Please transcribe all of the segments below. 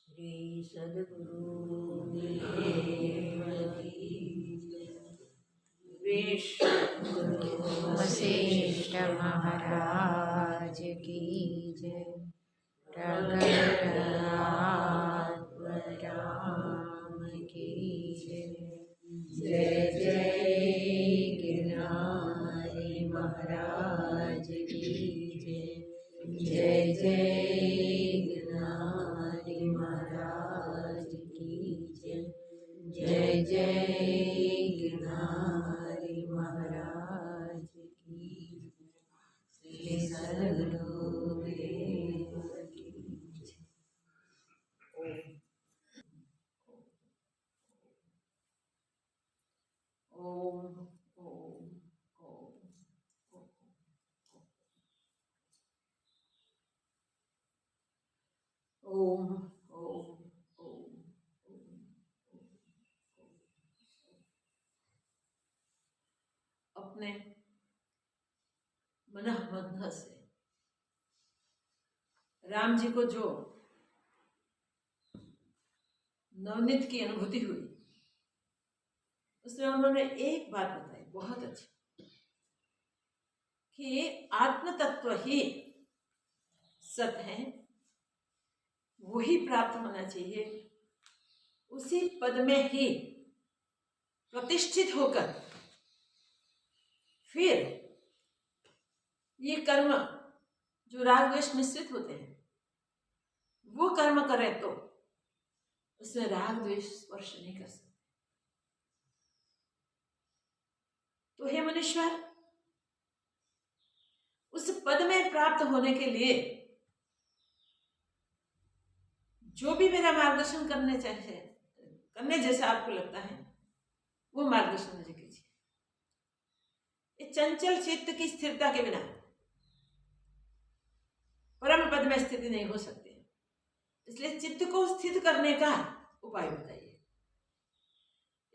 श्री सद्गुरु देव की विश्व वशिष्ठ महाराज की जय। प्रगट राम की जय। जय जय गिरनारी महाराज की जय। जय जय गिरनारी महाराज की जय। जय जय गिरनारी महाराज की जय। श्री सद्गुरु देव की जय। ओम ओम ओम ओम ओम ओम। अपने मनःबंध से राम जी को जो नवनीत की अनुभूति हुई, उसमें उन्होंने एक बात बताई बहुत अच्छी, कि आत्म तत्व ही सत है, वही प्राप्त होना चाहिए, उसी पद में ही प्रतिष्ठित होकर फिर ये कर्म जो राग द्वेष मिश्रित होते हैं वो कर्म करें तो उसमें राग द्वेष स्पर्श नहीं कर सकते। तो हे मनुष्यर, उस पद में प्राप्त होने के लिए जो भी मेरा मार्गदर्शन करने जैसा आपको लगता है वो मार्गदर्शन मुझे कीजिए। ये चंचल चित्त की स्थिरता के बिना परम पद में स्थिति नहीं हो सकती, इसलिए चित्त को स्थित करने का उपाय बताइए।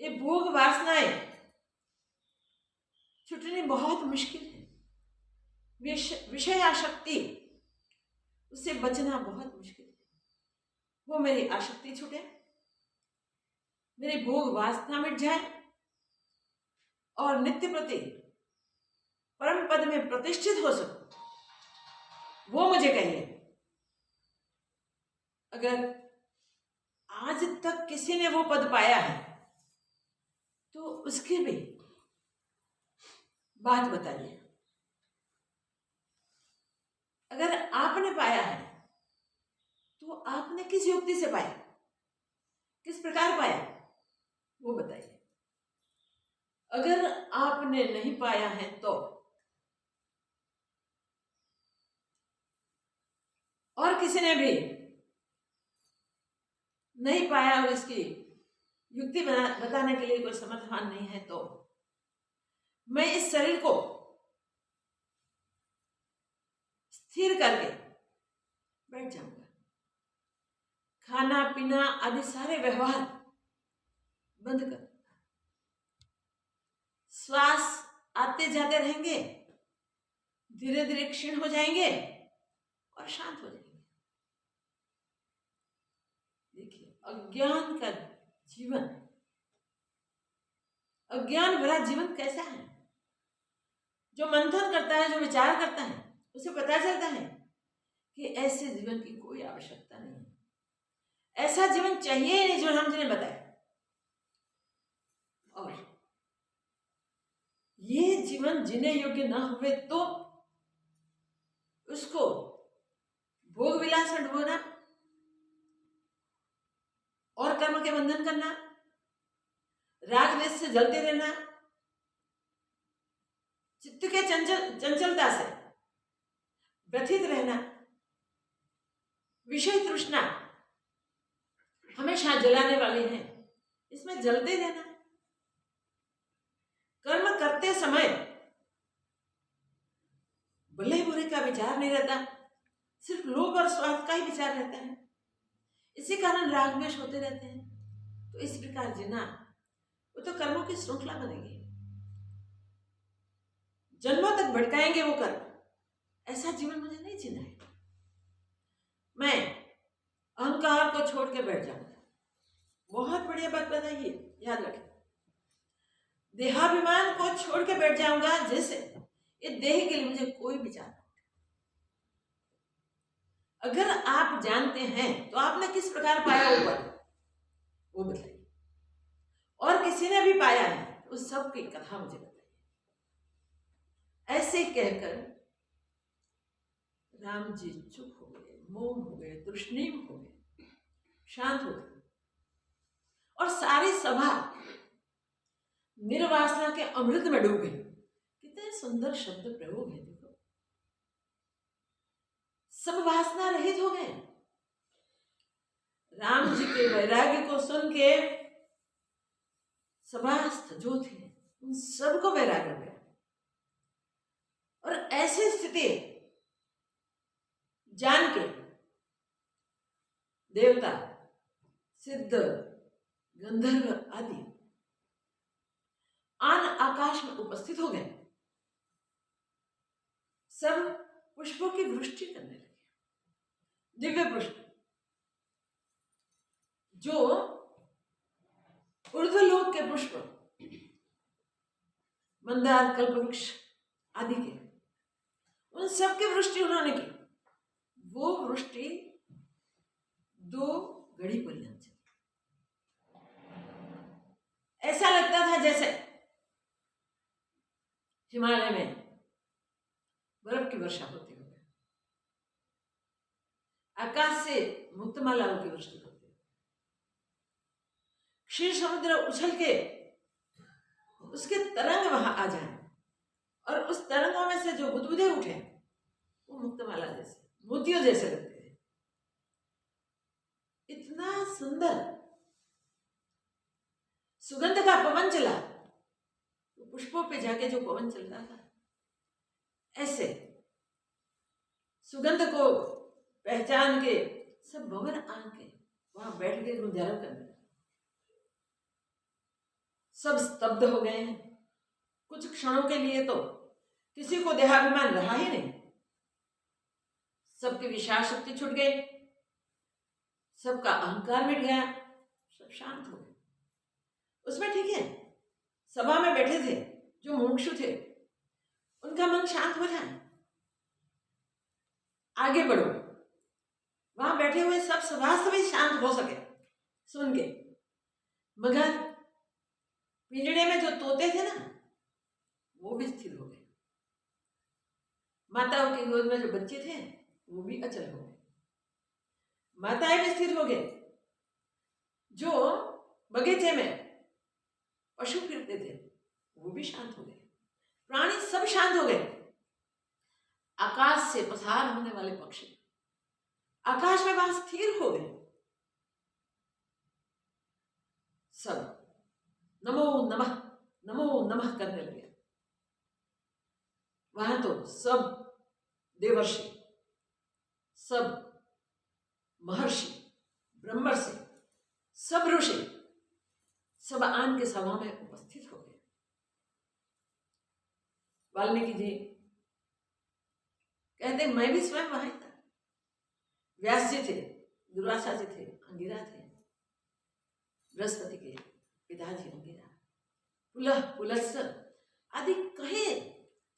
ये भोग वासनाएं छूटनी बहुत मुश्किल है, विषय आसक्ति उससे बचना बहुत मुश्किल है। वो मेरी आसक्ति छूटे, मेरी भोग वासना मिट जाए और नित्य प्रति परम पद में प्रतिष्ठित हो सकूं, वो मुझे कहिए। अगर आज तक किसी ने वो पद पाया है तो उसकी भी बात बताइए। अगर आपने पाया है तो आपने किस युक्ति से पाया, किस प्रकार पाया, वो बताइए। अगर आपने नहीं पाया है तो और किसी ने भी नहीं पाया और इसकी युक्ति बताने के लिए कोई समाधान नहीं है, तो मैं इस शरीर को स्थिर करके बैठ जाऊंगा। खाना पीना आदि सारे व्यवहार बंद कर, श्वास आते जाते रहेंगे, धीरे धीरे क्षीण हो जाएंगे और शांत हो जाएंगे। देखिए, अज्ञान का जीवन, अज्ञान भरा जीवन कैसा है? जो मंथन करता है, जो विचार करता है, उसे पता चलता है कि ऐसे जीवन की कोई आवश्यकता नहीं है, ऐसा जीवन चाहिए ही नहीं जो हम जिन्हें बताए। और ये जीवन जीने योग्य न हुए तो उसको भोग विलास में डुबोना और कर्म के बंधन करना, राग द्वेष से जलते रहना, चित्त के चंचलता से व्यथित रहना, विषय तृष्णा हमेशा जलाने वाली है, इसमें जलते रहना। कर्म करते समय भले बुरे का विचार नहीं रहता, सिर्फ लोभ और स्वार्थ का ही विचार रहता है। इसी कारण राग द्वेष होते रहते हैं। तो इस प्रकार जीना, वो तो कर्मों की श्रृंखला बनेगी, जन्मों तक भटकाएंगे वो कर्म। ऐसा जीवन मुझे नहीं जीना है। मैं अहंकार को छोड़ के बैठ जाऊंगा। बहुत बढ़िया बात बताइए, याद रखें, देहाभिमान को छोड़ के बैठ जाऊंगा, जैसे ये देह के लिए मुझे कोई विचार नहीं। अगर आप जानते हैं तो आपने किस प्रकार पाया ऊपर, वो बताइए। और किसी ने भी पाया है तो उस सब की कथा मुझे बताइए। ऐसे कहकर राम जी चुप हो गए, मौन हो गए, तृष्णीम हो गए, शांत हो गए, और सारी सभा निर्वासना के अमृत में डूब गई। कितने सुंदर शब्द प्रयोग है, देखो। सब वासना रहित हो गए। राम जी के वैराग्य को सुन के सभास्थ जो थे उन सबको वैराग्य हो गया। और ऐसी स्थिति जान के देवता, सिद्ध, गंधर्व आदि आन आकाश में उपस्थित हो गए। सब पुष्पों की वृष्टि करने लगे, दिव्य पुष्प जो ऊर्ध्वलोक के पुष्प, मंदार, कल्पवृक्ष आदि के, उन सब की वृष्टि उन्होंने की। वो वृष्टि 2 घड़ी पर्यंत चली। ऐसा लगता था जैसे हिमालय में बर्फ की वर्षा होती है, आकाश से मुक्तमालाओं की वृष्टि होती है। क्षीर समुद्र उछल के उसके तरंग वहां आ जाए और उस तरंगों में से जो बुदबुदे उठे वो मुक्तमाला जैसे, मोतियों जैसे लगते थे। इतना सुंदर सुगंध का पवन चला, तो पुष्पों पे जाके जो पवन चलता था, ऐसे सुगंध को पहचान के सब भवन आके वहां बैठ के गुंजारा करने, सब स्तब्ध हो गए हैं। कुछ क्षणों के लिए तो किसी को देहाभिमान रहा ही नहीं, सबकी विशाल शक्ति छूट गई, सबका अहंकार मिट गया, सब शांत हो गए। उसमें ठीक है, सभा में बैठे थे जो मुमुक्षु थे, उनका मन शांत हो जाए, आगे बढ़ो। वहां बैठे हुए सब सभासद भी शांत हो सके सुन के, मगर पिंजड़े में जो तोते थे ना, वो भी स्थिर हो गए। माताओं की गोद में जो बच्चे थे वो भी अचल हो गए, माताएं भी स्थिर हो गए। जो बगीचे में पशु फिरते थे वो भी शांत हो गए, प्राणी सब शांत हो गए। आकाश से पसार होने वाले पक्षी, आकाश में वहां स्थिर हो गए। सब नमो नमः नमो नमः करने लगे। वहां तो सब देवर्षि, सब महर्षि, ब्रह्मर्षि, सब ऋषि सब आन के सभा में उपस्थित हो गए। वाल्मीकि जी कहते मैं भी स्वयं वहां था। व्यास जी थे, दुर्वासा जी थे, अंगिरा थे, बृहस्पति के पिताजी अंगिरा, पुलह पुलस्स आदि कहे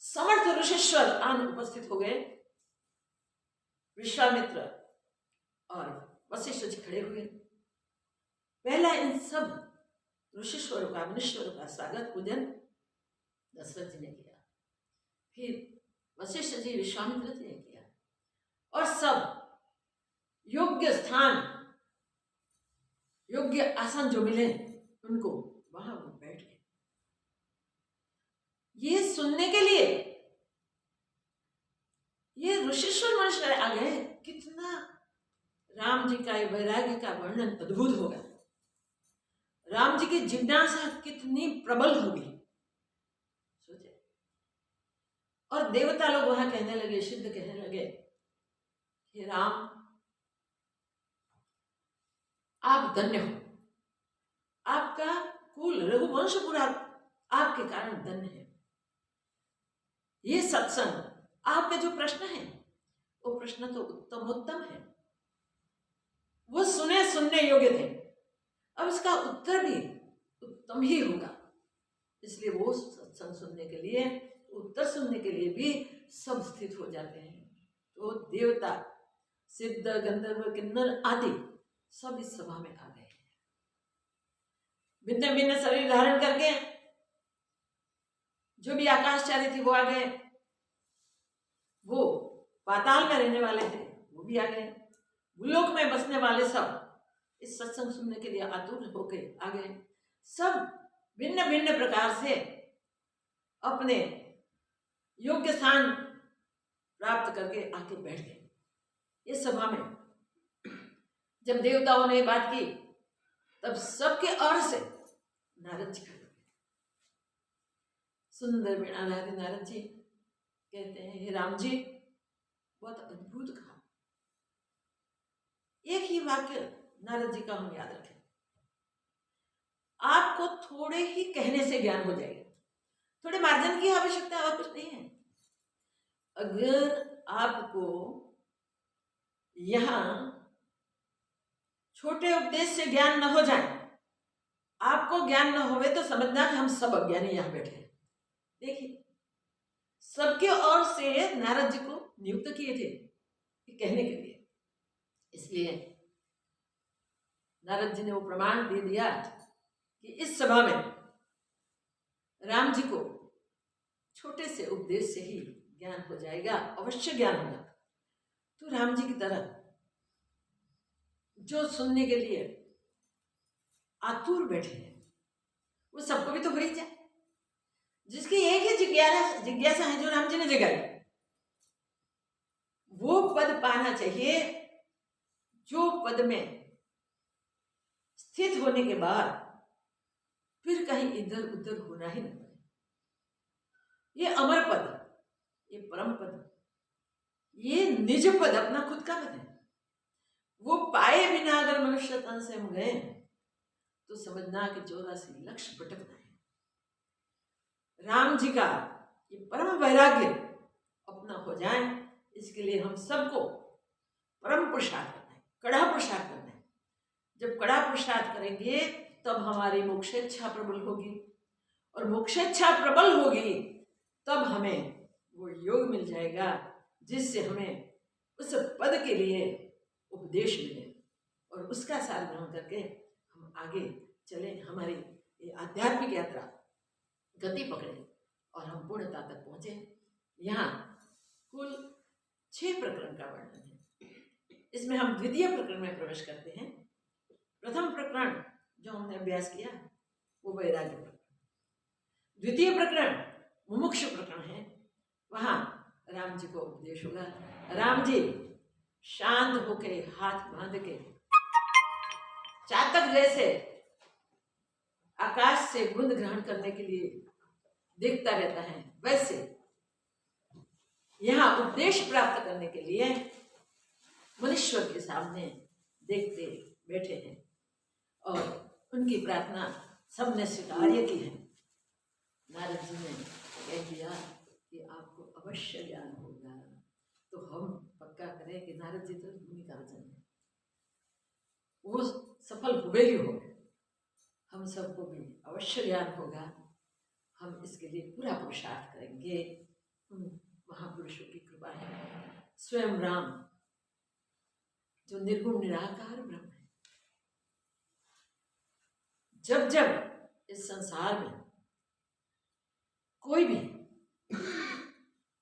समर्थ ऋषिश्वर आन उपस्थित हो गए। विश्वामित्र और वशिष्ठ जी खड़े हुए। पहला इन सब ऋषिश्वरों का, मुनीश्वरों का स्वागत पूजन दशरथ जी ने किया, फिर वशिष्ठ जी, विश्वामित्र जी ने किया, और सब योग्य स्थान, योग्य आसन जो मिले उनको वहां वो बैठ गए। ये सुनने के लिए ये ऋषिश्वर मनुष्य आ गए। कितना राम जी का वैराग्य का वर्णन अद्भुत होगा। राम जी की जिज्ञासा कितनी प्रबल होगी सोचे। और देवता लोग वहां कहने लगे, सिद्ध कहने लगे कि राम आप धन्य हो, आपका कुल रघुवंश पूरा आपके कारण धन्य है। ये सत्संग, आपके जो प्रश्न है वो प्रश्न तो उत्तम है, वो सुनने योग्य थे। अब इसका उत्तर भी उत्तम ही होगा, इसलिए वो सत्संग सुनने के लिए, उत्तर सुनने के लिए भी सब स्थित हो जाते हैं। तो देवता, सिद्ध, गंधर्व, किन्नर आदि सब इस सभा में आ गए। भिन्न भिन्न शरीर धारण करके जो भी आकाशचारी थी वो आ गए, वो पाताल में रहने वाले थे वो भी आ गए, भूलोक में बसने वाले सब इस सत्संग सुनने के लिए आतुर होकर आ गए। सब भिन्न भिन्न प्रकार से अपने योग्य स्थान प्राप्त करके आके बैठ गए। इस सभा में जब देवताओं ने बात की तब सबके ओर से नारद जी खड़े हुए। सुंदर वीणाधारी नारद जी कहते हैं, हे राम जी बहुत अद्भुत कहा। एक ही वाक्य नारद जी का हम याद रखें, आपको थोड़े ही कहने से ज्ञान हो जाएगा, थोड़े मार्जन की आवश्यकता और कुछ नहीं है। अगर आपको यहां छोटे उपदेश से ज्ञान न हो जाए, आपको ज्ञान न होवे तो समझना कि हम सब अज्ञानी यहां बैठे हैं। देखिए सबके ओर से नारद जी को नियुक्त किए थे कहने के लिए, इसलिए नारद जी ने वो प्रमाण दे दिया कि इस सभा में राम जी को छोटे से उपदेश से ही ज्ञान हो जाएगा, अवश्य ज्ञान होगा। तो राम जी की तरह जो सुनने के लिए आतुर बैठे हैं वो सबको भी तो हो ही जाए। जिसकी एक ही जिज्ञासा है जो राम जी ने जगाई, वो पद पाना चाहिए जो पद में स्थित होने के बाद फिर कहीं इधर उधर होना ही नहीं पड़े। ये अमर पद, ये परम पद, ये निज पद, अपना खुद का पद है। वो पाए बिना अगर मनुष्य तन से हम गए तो समझना कि 84 लक्ष्य भटकना है। राम जी का ये परम वैराग्य अपना हो जाए, इसके लिए हम सबको परम पुरुषार्थ करना है, कड़ा पुरुषार्थ करना है। जब कड़ा पुरुषार्थ करेंगे तब हमारी मोक्षेच्छा प्रबल होगी, और मोक्षेच्छा प्रबल होगी तब हमें वो योग मिल जाएगा जिससे हमें उस पद के लिए उपदेश मिले और उसका सार ग्रहण करके हम आगे चले, हमारी ये आध्यात्मिक यात्रा गति पकड़े और हम पूर्णता तक पहुंचे। यहाँ कुल 6 प्रकरण का वर्णन है। इसमें हम द्वितीय प्रकरण में प्रवेश करते हैं। प्रथम प्रकरण जो हमने अभ्यास किया वो वैराग्य प्रकरण, द्वितीय प्रकरण मुमुक्षु प्रकरण है। वहां राम जी को उपदेश होगा। राम जी शांत होके हाथ बांध के चातक जैसे आकाश से बूंद ग्रहण करने के लिए देखता रहता है, वैसे यहाँ उपदेश प्राप्त करने के लिए मनुष्य के सामने देखते बैठे हैं और उनकी प्रार्थना सबने स्वीकार्य की है। नारद जी ने कह दिया कि आपको अवश्य ज्ञान होगा, तो हम पक्का करें कि नारद जी तो भूमिका वचन है, वो सफल हुए ही हो, हम सबको भी अवश्य ज्ञान होगा। हम इसके लिए पूरा पुरुषार्थ करेंगे। महापुरुषों की कृपा है। स्वयं राम जो निर्गुण निराकार ब्रह्म है, जब जब इस संसार में कोई भी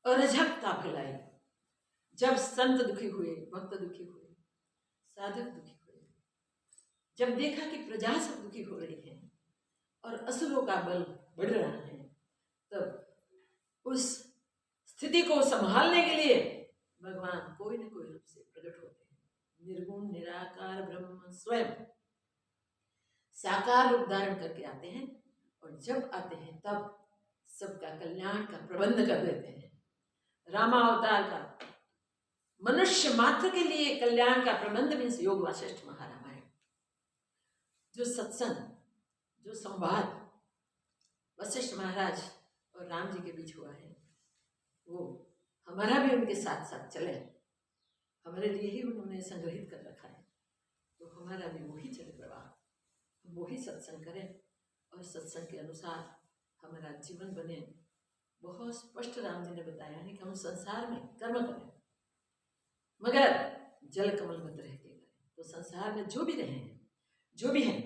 अराजकता फैलाई, जब संत दुखी हुए, भक्त दुखी हुए, साधक दुखी हुए, जब देखा कि प्रजा सब दुखी हो रही है और असुरों का बल बढ़ रहा है, तब उस स्थिति को संभालने के लिए भगवान कोई न कोई रूप से प्रकट होते हैं। निर्गुण निराकार ब्रह्म स्वयं साकार रूप धारण करके आते हैं और जब आते हैं तब सबका कल्याण का प्रबंध कर देते हैं। रामावतार का मनुष्य मात्र के लिए कल्याण का प्रबंध मीन्स योग वासिष्ठ महारामायण। जो सत्संग, जो संवाद वशिष्ठ महाराज और राम जी के बीच हुआ है, वो हमारा भी उनके साथ साथ चले, हमारे लिए ही उन्होंने संग्रहित कर रखा है, तो हमारा भी वही चले प्रवाह, हम वही सत्संग करें और सत्संग के अनुसार हमारा जीवन बने। बहुत स्पष्ट राम जी ने बताया है कि हम संसार में कर्म करें मगर जल कमल मत रह के करें। तो संसार में जो भी रहे हैं, जो भी हैं,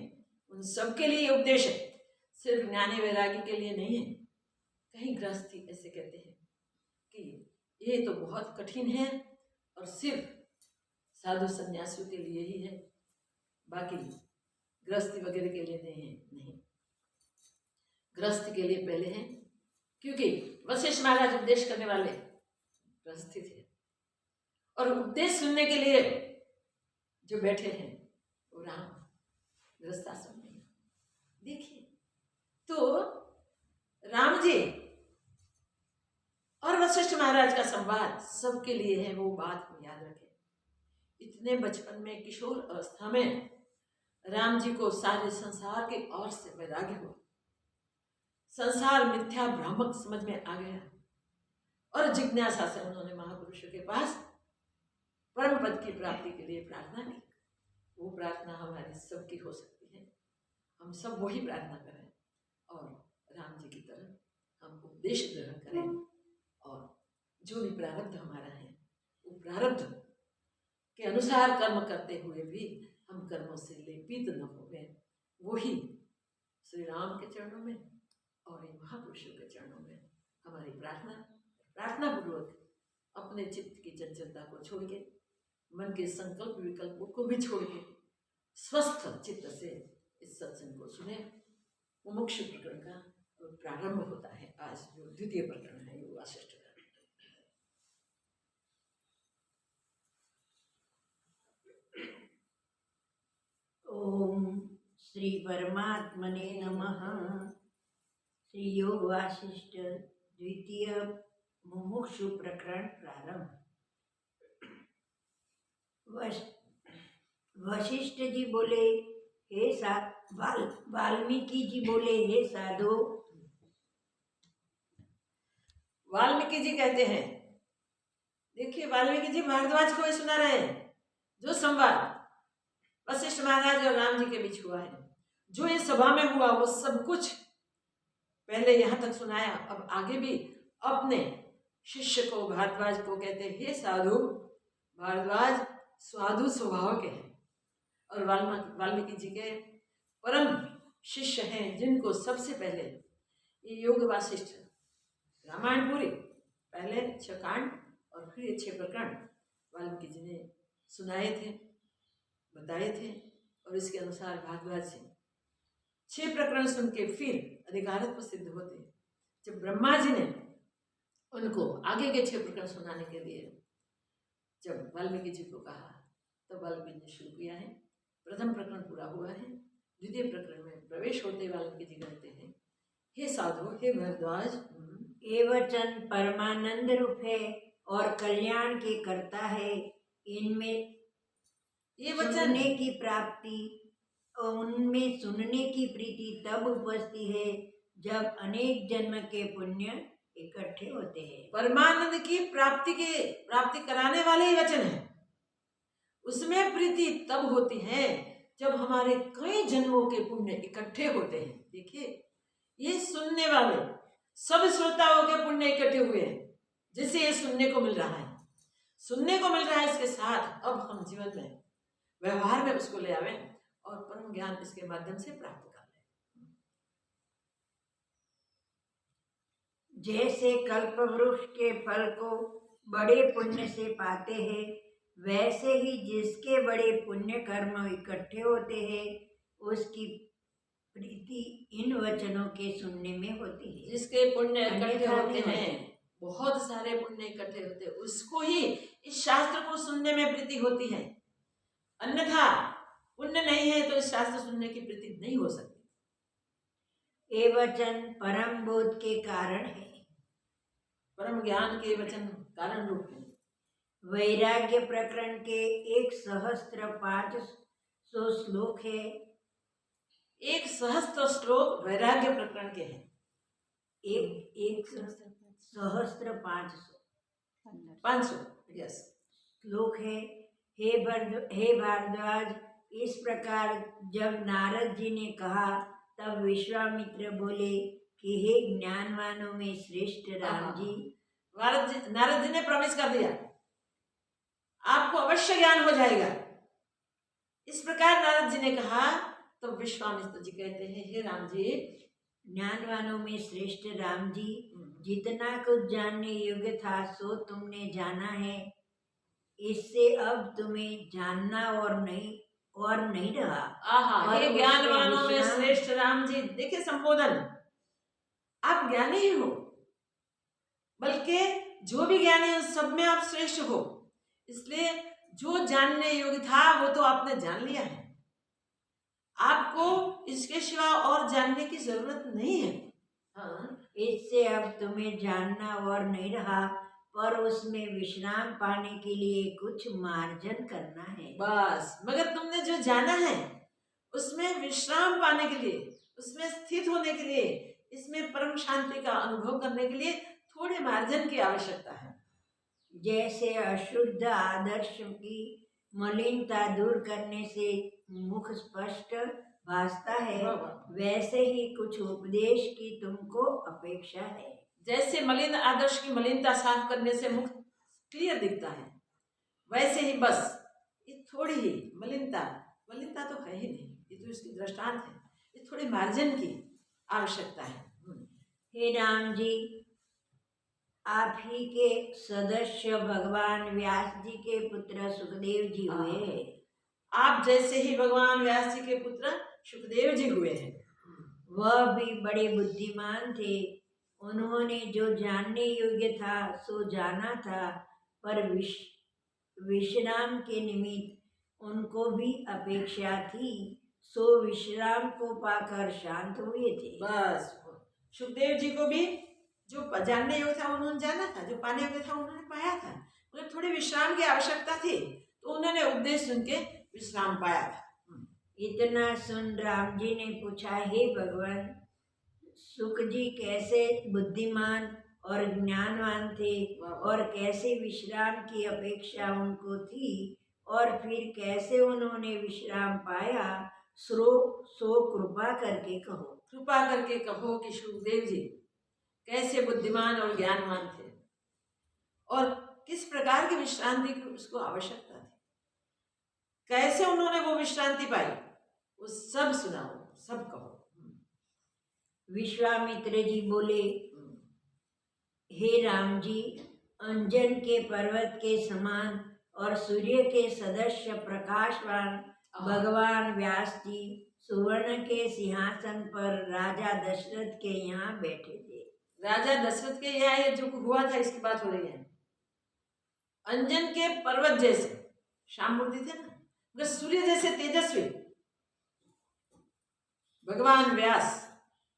उन सबके लिए उपदेश है, सिर्फ ज्ञानी वैरागी के लिए नहीं है। कहीं गृहस्थी ऐसे कहते हैं कि ये तो बहुत कठिन है और सिर्फ साधु सन्यासियों के लिए ही है, बाकी गृहस्थी वगैरह के लिए नहीं है। नहीं, गृहस्थी के लिए पहले है, क्योंकि वशिष्ठ महाराज उपदेश करने वाले गृहस्थी थे और उपदेश सुनने के लिए जो बैठे हैं वो राम गृहस्थाश्रम में। देखिए, तो राम जी और वशिष्ठ महाराज का संवाद सबके लिए है, वो बात को याद रखें। इतने बचपन में, किशोर अवस्था में राम जी को सारे संसार के ओर से वैराग्य हुआ, संसार मिथ्या भ्रामक समझ में आ गया और जिज्ञासा से उन्होंने महापुरुषों के पास परम पद की प्राप्ति के लिए प्रार्थना की। वो प्रार्थना हमारी सबकी हो सकती है, हम सब वही प्रार्थना करें और राम जी की तरह हम उपदेश ग्रहण करें और जो भी प्रारब्ध हमारा है वो प्रारब्ध के अनुसार कर्म करते हुए भी हम कर्मों से लेपित न हो गए। वही श्री राम के चरणों में और इन महापुरुषों के चरणों में हमारी प्रार्थना पूर्वक अपने चित्त की चंचलता को छोड़ के, मन के संकल्प विकल्पों को भी छोड़ के स्वस्थ चित्त से इस सत्संग को सुने। मुमुक्षु प्रकरण का प्रारंभ होता है आज, जो द्वितीय प्रकरण है योग वासिष्ठ का। ओम श्री परमात्मने नमः। श्री योग वासिष्ठ द्वितीय मुमुक्षु प्रकरण प्रारंभ। वशिष्ठ जी बोले, हे वाल्मीकि जी बोले, हे साधो। वाल्मीकि जी कहते हैं, देखिए वाल्मीकि जी भारद्वाज को सुना रहे हैं जो संवाद वशिष्ठ महाराज और राम जी के बीच हुआ है, जो ये सभा में हुआ वो सब कुछ पहले यहाँ तक सुनाया। अब आगे भी अपने शिष्य को भारद्वाज को कहते हैं, हे साधु। भारद्वाज साधु स्वभाव के हैं और वाल्मीकि जी के परम शिष्य हैं, जिनको सबसे पहले ये योग वासिष्ठ रामायण पूरी पहले 6 कांड और फिर ये 6 प्रकरण वाल्मीकि जी ने सुनाए थे, बताए थे और इसके अनुसार भारद्वाज जी 6 प्रकरण सुन के फिर अधिकारत्व सिद्ध होते। जब ब्रह्मा जी ने उनको आगे के 6 प्रकरण सुनाने के लिए जब वाल्मीकि जी को कहा तो वाल्मीकि जी ने शुरू किया है। प्रथम प्रकरण पूरा हुआ है। द्वितीय प्रकरण में प्रवेश होते वाल्मीकि जी कहते हैं, हे साधु, हे भारद्वाज, ये वचन परमानंद रूप है और कल्याण के करता है। इनमें ये वचन सुनने की प्राप्ति और उनमें सुनने की प्रीति तब उपजती है जब अनेक जन्म के पुण्य इकट्ठे होते हैं। परमानंद की प्राप्ति कराने वाले ही वचन है। उसमें प्रीति तब होती है जब हमारे कई जन्मों के पुण्य इकट्ठे होते हैं। देखिए, ये सुनने वाले सब श्रोताओं के पुण्य इकट्ठे हुए हैं, जिससे ये सुनने को मिल रहा है। सुनने को मिल रहा है, इसके साथ अब हम जीवन में व्यवहार में उसको ले आवे और परम ज्ञान इसके माध्यम से प्राप्त कर लें। जैसे कल्प वृक्ष के फल को बड़े पुण्य से पाते हैं, वैसे ही जिसके बड़े पुण्य कर्म इकट्ठे होते हैं उसकी प्रीति इन वचनों के सुनने में होती है। जिसके पुण्य इकट्ठे अन्यथा होते नहीं हैं, बहुत सारे पुण्य इकट्ठे होते हैं, उसको ही इस शास्त्र को सुनने में प्रीति होती है। अन्यथा पुण्य नहीं है तो इस शास्त्र सुनने की प्रीति नहीं हो सकती। ये वचन परम बोध के कारण है, परम ज्ञान के वचन कारण रूप है। वैराग्य प्रकरण के 1500 श्लोक है। 1000 श्लोक वैराग्य प्रकरण के हैं। 500 यस श्लोक है। हे भारद्वाज, इस प्रकार जब नारद जी ने कहा तब विश्वामित्र बोले कि हे ज्ञानवानों में श्रेष्ठ राम जी। नारद जी ने प्रॉमिस कर दिया, आपको अवश्य ज्ञान हो जाएगा। इस प्रकार नारद जी ने कहा तो विश्वामित्र जी कहते हैं, हे राम जी, ज्ञानवानों में श्रेष्ठ राम जी, जितना कुछ जानने योग्य था सो तुमने जाना है। इससे अब तुम्हें जानना और नहीं रहा। आहा, हे ज्ञानवानों में श्रेष्ठ राम जी। देखिए संबोधन, आप ज्ञानी ही हो, बल्कि जो भी ज्ञानी है उस सब में आप श्रेष्ठ हो। इसलिए जो जानने योग्य था वो तो आपने जान लिया है, आपको इसके सिवा और जानने की जरूरत नहीं है। हाँ, इससे अब तुम्हें जानना और नहीं रहा, पर उसमें विश्राम पाने के लिए कुछ मार्जन करना है। बस, मगर तुमने जो जाना है उसमें विश्राम पाने के लिए, उसमें स्थित होने के लिए, इसमें परम शांति का अनुभव करने के लिए थोड़े मार्जन की आवश्यकता है। जैसे अशुद्ध आदर्श की मलिनता दूर करने से मुख स्पष्ट भासता है, वैसे ही कुछ उपदेश की तुमको अपेक्षा है। जैसे मलिन आदर्श की मलिनता साफ करने से मुख क्लियर दिखता है, वैसे ही बस ये थोड़ी ही मलिनता तो है ही नहीं, ये तो इसकी दृष्टांत है, ये थोड़ी मार्जिन की आवश्यकता है। हे राम जी, आप ही के सदस्य भगवान व्यास जी के पुत्र सुखदेव जी हुए हैं। आप जैसे ही भगवान व्यास जी के पुत्र सुखदेव जी हुए हैं। वह भी बड़े बुद्धिमान थे। उन्होंने जो जानने योग्य था सो जाना था, पर विश्राम के निमित्त उनको भी अपेक्षा थी, सो विश्राम को पाकर शांत हुए थे। बस, सुखदेव जी को भी जो जानने योग्य था उन्होंने जाना था, जो पाने योग्य था उन्होंने पाया था। उन्हें थोड़ी विश्राम की आवश्यकता थी तो उन्होंने उपदेश सुन के विश्राम पाया था। इतना सुन राम जी ने पूछा, हे भगवान, सुख जी कैसे बुद्धिमान और ज्ञानवान थे और कैसे विश्राम की अपेक्षा उनको थी, और फिर कैसे उन्होंने विश्राम पाया, सो कृपा करके कहो कि सुखदेव जी कैसे बुद्धिमान और ज्ञानवान थे और किस प्रकार की विश्रांति की उसको आवश्यकता थी, कैसे उन्होंने वो विश्रांति पाई, वो सब सुनाओ, सब कहो। विश्वामित्र जी बोले, हे राम जी, अंजन के पर्वत के समान और सूर्य के सदस्य प्रकाशवान भगवान व्यास जी सुवर्ण के सिंहासन पर राजा दशरथ के यहाँ बैठे थे। राजा दशरथ के यहाँ ये जो हुआ था इसकी बात हो रही है। अंजन के पर्वत जैसे श्याम मूर्ति थे ना, मगर सूर्य जैसे तेजस्वी भगवान व्यास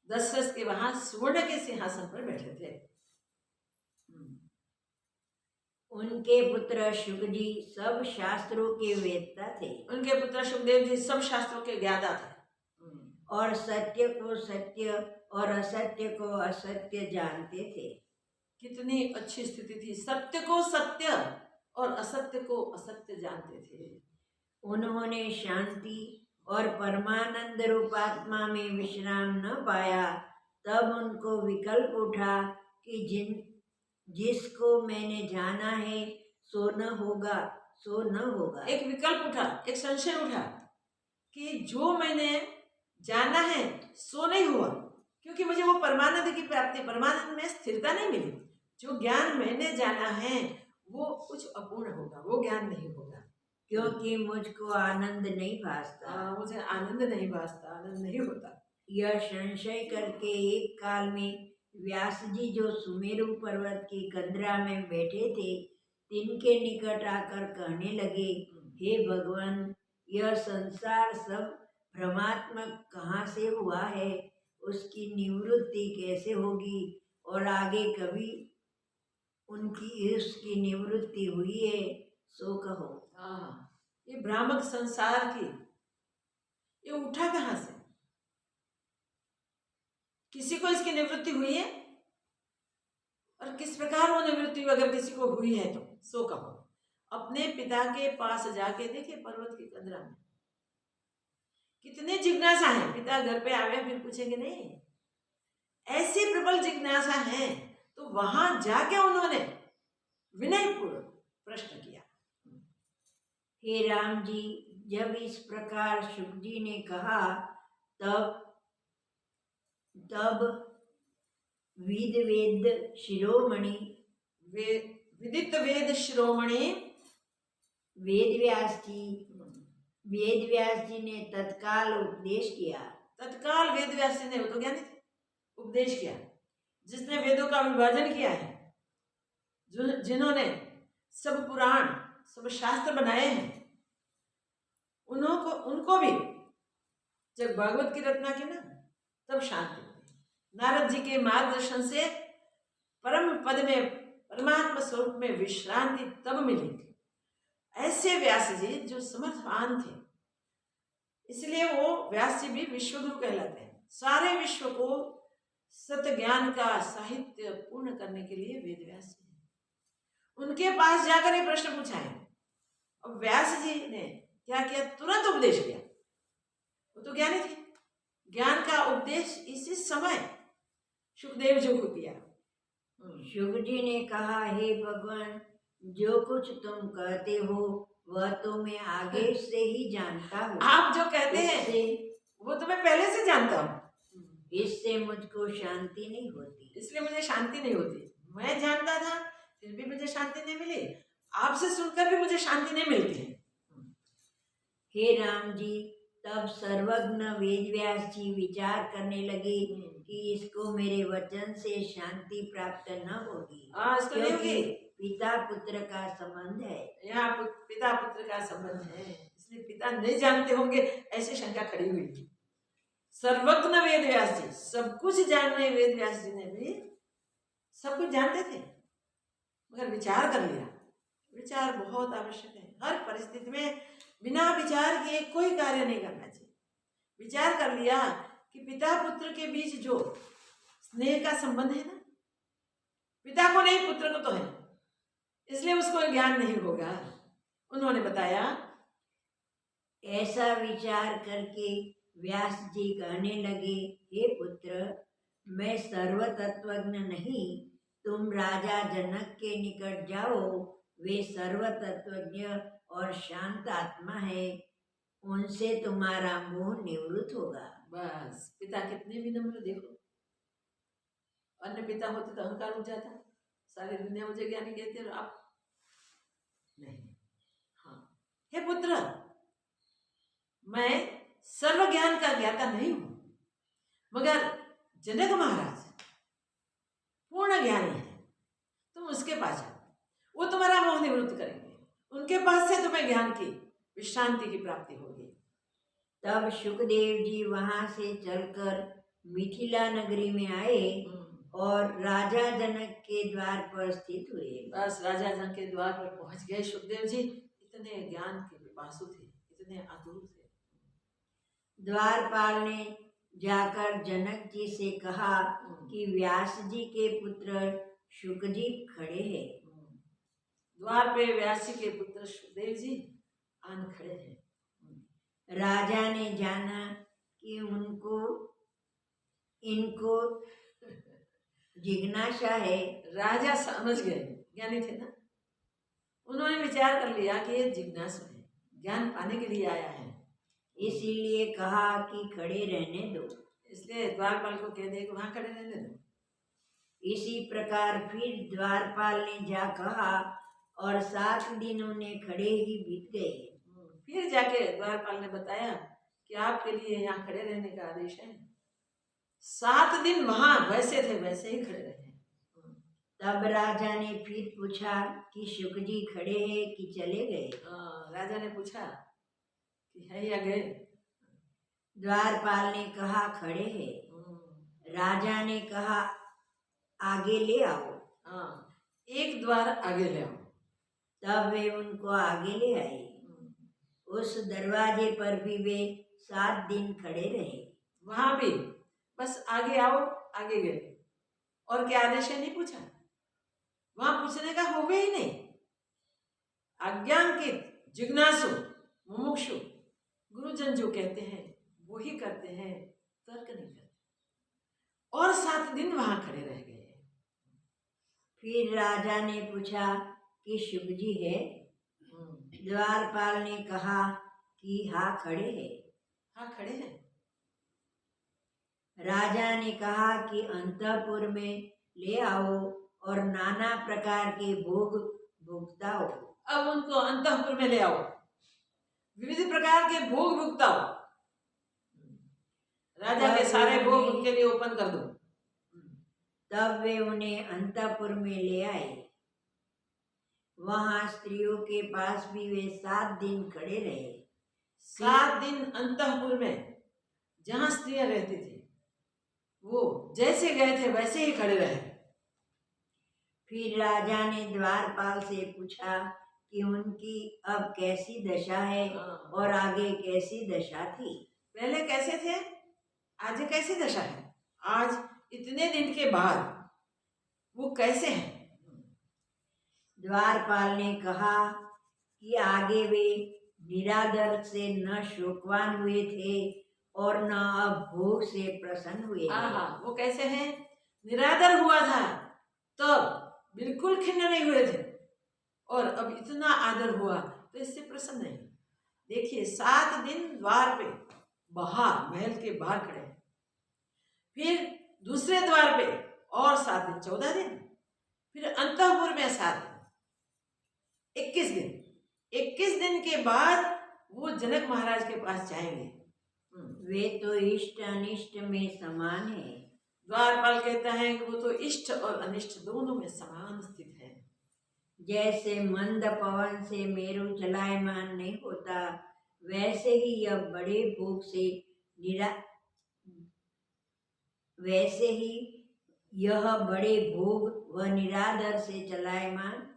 दशरथ के वहां सुवर्ण के सिंहासन पर बैठे थे। उनके पुत्र शुकजी सब शास्त्रों के वेदता थे उनके पुत्र सुखदेव जी सब शास्त्रों के ज्ञाता थे और सत्य को सत्य और असत्य को असत्य जानते थे। कितनी अच्छी स्थिति थी, सत्य को सत्य और असत्य को असत्य जानते थे। उन्होंने शांति और परमानंद रूपात्मा में विश्राम न पाया, तब उनको विकल्प उठा कि जिसको मैंने जाना है सो न होगा, सो न होगा। एक विकल्प उठा, एक संशय उठा कि जो मैंने जाना है सो नहीं हुआ, क्योंकि मुझे वो परमानंद की प्राप्ति, परमानंद में स्थिरता नहीं मिली। जो ज्ञान मैंने जाना है वो कुछ अपूर्ण होगा, वो ज्ञान नहीं होगा, क्योंकि मुझको आनंद नहीं भासता। मुझे आनंद नहीं भासता, आनंद नहीं होता। यह संशय करके एक काल में व्यास जी जो सुमेरु पर्वत की कंदरा में बैठे थे, तिनके निकट आकर कहने लगे, हे भगवान, यह संसार सब भ्रमात्मक कहाँ से हुआ है, उसकी निवृत्ति कैसे होगी, और आगे कभी उसकी निवृत्ति हुई है सो कहो। ये भ्रामक संसार की ये उठा कहाँ से? किसी को इसकी निवृत्ति हुई है? और किस प्रकार वो निवृत्ति अगर किसी को हुई है तो सो कहो। अपने पिता के पास जाके देखे पर्वत की कंदरा में कितने जिज्ञासा है। पिता घर पे आवे फिर पूछेंगे नहीं, ऐसी प्रबल जिज्ञासा है, तो वहां जाके उन्होंने विनयपूर्वक प्रश्न किया। हे राम जी, जब इस प्रकार शुक जी ने कहा तब विदित वेद शिरोमणि वेद व्यास जी ने तत्काल उपदेश किया। तत्काल वेद व्यास जी ने, वो तो ज्ञानी थे, उपदेश किया। जिसने वेदों का विभाजन किया है, जिन्होंने सब पुराण सब शास्त्र बनाए हैं, उनको भी जब भागवत की रचना की ना तब शांति मिली। नारद जी के मार्गदर्शन से परम पद में, परमात्मा स्वरूप में विश्रांति तब मिली थी। ऐसे व्यास जी जो समर्थवान थे, इसलिए वो व्यास जी भी विश्वगुरु कहलाते हैं। सारे विश्व को सत्य ज्ञान का साहित्य पूर्ण करने के लिए वेद व्यास जी उनके पास जाकर ये प्रश्न पूछा है। अब व्यास जी ने क्या किया, तुरंत उपदेश किया। वो तो ज्ञानी थे, ज्ञान का उपदेश इसी समय सुखदेव जी को किया। शुक जी ने कहा, हे भगवान, जो कुछ तुम कहते हो वह तो मैं आगे से ही जानता हूँ। आप जो कहते हैं वो तो मैं पहले से जानता हूँ। इससे मुझको शांति नहीं होती। इसलिए मुझे शांति नहीं होती। मैं जानता था फिर भी मुझे शांति नहीं मिली, आपसे सुनकर भी मुझे शांति नहीं मिलती है। हे राम जी, तब सर्वज्ञ वेद व्यास जी विचार करने लगे कि इसको मेरे वचन से शांति प्राप्त न होगी, क्योंकि पिता पुत्र का संबंध है। यहाँ पिता पुत्र का संबंध है, इसलिए पिता नहीं जानते होंगे, ऐसी शंका खड़ी हुई थी। सर्वज्ञ वेद व्यास जी, सब कुछ जानने वेद व्यास जी ने भी सब कुछ जानते थे, मगर विचार कर लिया। विचार बहुत आवश्यक है। हर परिस्थिति में बिना विचार किए कोई कार्य नहीं करना चाहिए। विचार कर लिया कि पिता पुत्र के बीच जो स्नेह का संबंध है ना, पिता को नहीं पुत्र को तो है, इसलिए उसको ज्ञान नहीं होगा। उन्होंने बताया। ऐसा विचार करके व्यास जी कहने लगे, हे पुत्र, मैं सर्व तत्वज्ञ नहीं, तुम राजा जनक के निकट जाओ, वे सर्व तत्वज्ञ और शांत आत्मा है, उनसे तुम्हारा मोह निवृत्त होगा। बस, पिता कितने विनम्र, देखो। अन्य पिता होते तो अहंकार उठ जाता, सारी दुनिया मुझे ज्ञानी कहते हैं, आप नहीं। हाँ, हे पुत्र, मैं सर्व ज्ञान का ज्ञाता नहीं हूं, मगर जनक महाराज पूर्ण ज्ञानी है, तुम उसके पास जाओ, वो तुम्हारा मोह निवृत्त कर बाद से तुम्हें ज्ञान की विश्रांति की प्राप्ति होगी। तब सुखदेव जी वहां से चलकर मिथिला नगरी में आए और राजा जनक के द्वार पर स्थित हुए। बस राजा जनक के द्वार पर पहुंच गए सुखदेव जी। इतने ज्ञान के पिपासु थे, इतने आतुर थे। द्वारपाल ने जाकर जनक जी से कहा कि व्यास जी के पुत्र शुक जी खड़े हैं। द्वार पे व्यास जी के पुत्र सुखदेव जी आन खड़े हैं। राजा ने जाना कि इनको जिज्ञासा है। राजा समझ गए, ज्ञानी थे ना, उन्होंने विचार कर लिया कि ये जिज्ञासु है, ज्ञान पाने के लिए आया है, इसीलिए कहा कि खड़े रहने दो। इसलिए द्वारपाल को कह दे कि वहां खड़े रहने दो। इसी प्रकार फिर द्वारपाल ने जा कहा और 7 दिन उन्हें खड़े ही बीत गए। फिर जाके द्वारपाल ने बताया कि आपके लिए यहाँ खड़े रहने का आदेश है। 7 दिन वहां वैसे थे वैसे ही खड़े रहे। तब राजा ने फिर पूछा कि शुक जी खड़े हैं कि चले गए। राजा ने पूछा कि है या गए। द्वारपाल ने कहा खड़े हैं। राजा ने कहा आगे ले आओ। एक द्वार आगे ले आओ। तब वे उनको आगे ले आए। उस दरवाजे पर भी वे 7 दिन खड़े रहे। वहां भी बस आगे आओ, आगे गए, और क्या आदेश है नहीं पूछा। वहां पूछने का होवे ही नहीं। अज्ञानकित, जिज्ञासु, मुमुक्षु गुरुजन जो कहते हैं वो ही करते हैं, तर्क नहीं करते। और 7 दिन वहां खड़े रह गए। फिर राजा ने पूछा कि शुक जी है। द्वारपाल ने कहा कि हाँ खड़े हैं। हाँ खड़े हैं। राजा ने कहा कि अंतःपुर में ले आओ और नाना प्रकार के भोग भुगताओ। अब उनको अंतःपुर में ले आओ, विविध प्रकार के भोग भुगताओ। राजा के सारे भोग उनके लिए ओपन कर दो। तब वे उन्हें अंतःपुर में ले आए। वहां स्त्रियों के पास भी वे 7 दिन खड़े रहे। 7 दिन अंतःपुर में जहां स्त्रियां रहती थी वो जैसे गए थे वैसे ही खड़े रहे। फिर राजा ने द्वारपाल से पूछा कि उनकी अब कैसी दशा है और आगे कैसी दशा थी। पहले कैसे थे, आज कैसी दशा है, आज इतने दिन के बाद वो कैसे हैं। द्वारपाल ने कहा कि आगे वे निरादर से न शोकवान हुए थे और न अब भोग से प्रसन्न हुए। वो कैसे हैं, निरादर हुआ था तब बिल्कुल खिन्न नहीं हुए थे, और अब इतना आदर हुआ तो इससे प्रसन्न नहीं। देखिए 7 दिन द्वार पे बाहर, महल के बाहर खड़े हैं। फिर दूसरे द्वार पे और 7 दिन, 14 दिन। फिर अंतःपुर में 7 दिन, 21 दिन। 21 दिन के बाद वो जनक महाराज के पास जाएंगे। वे तो इष्ट अनिष्ट में समान है। द्वारपाल कहता है कि वो तो इष्ट और अनिष्ट दोनों में समान स्थित है। जैसे मंद पवन से मेरु चलायमान नहीं होता, वैसे ही यह बड़े भोग से यह बड़े भोग व निरादर से चलायमान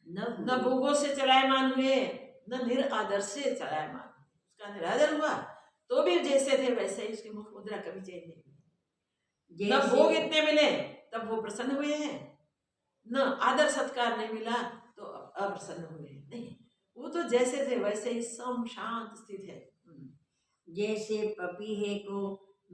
न भोगों से चलायमान हुए, न निरादर से चलायमान। उसका निरादर हुआ तो भी जैसे थे वैसे ही उसकी मुख मुद्रा कभी चेंज नहीं हुई। न भोग इतने मिले तब वो प्रसन्न हुए हैं, न आदर सत्कार नहीं मिला तो अप्रसन्न हुए हैं। नहीं, वो तो जैसे थे वैसे ही सम शांत स्थित है। जैसे पपीहे को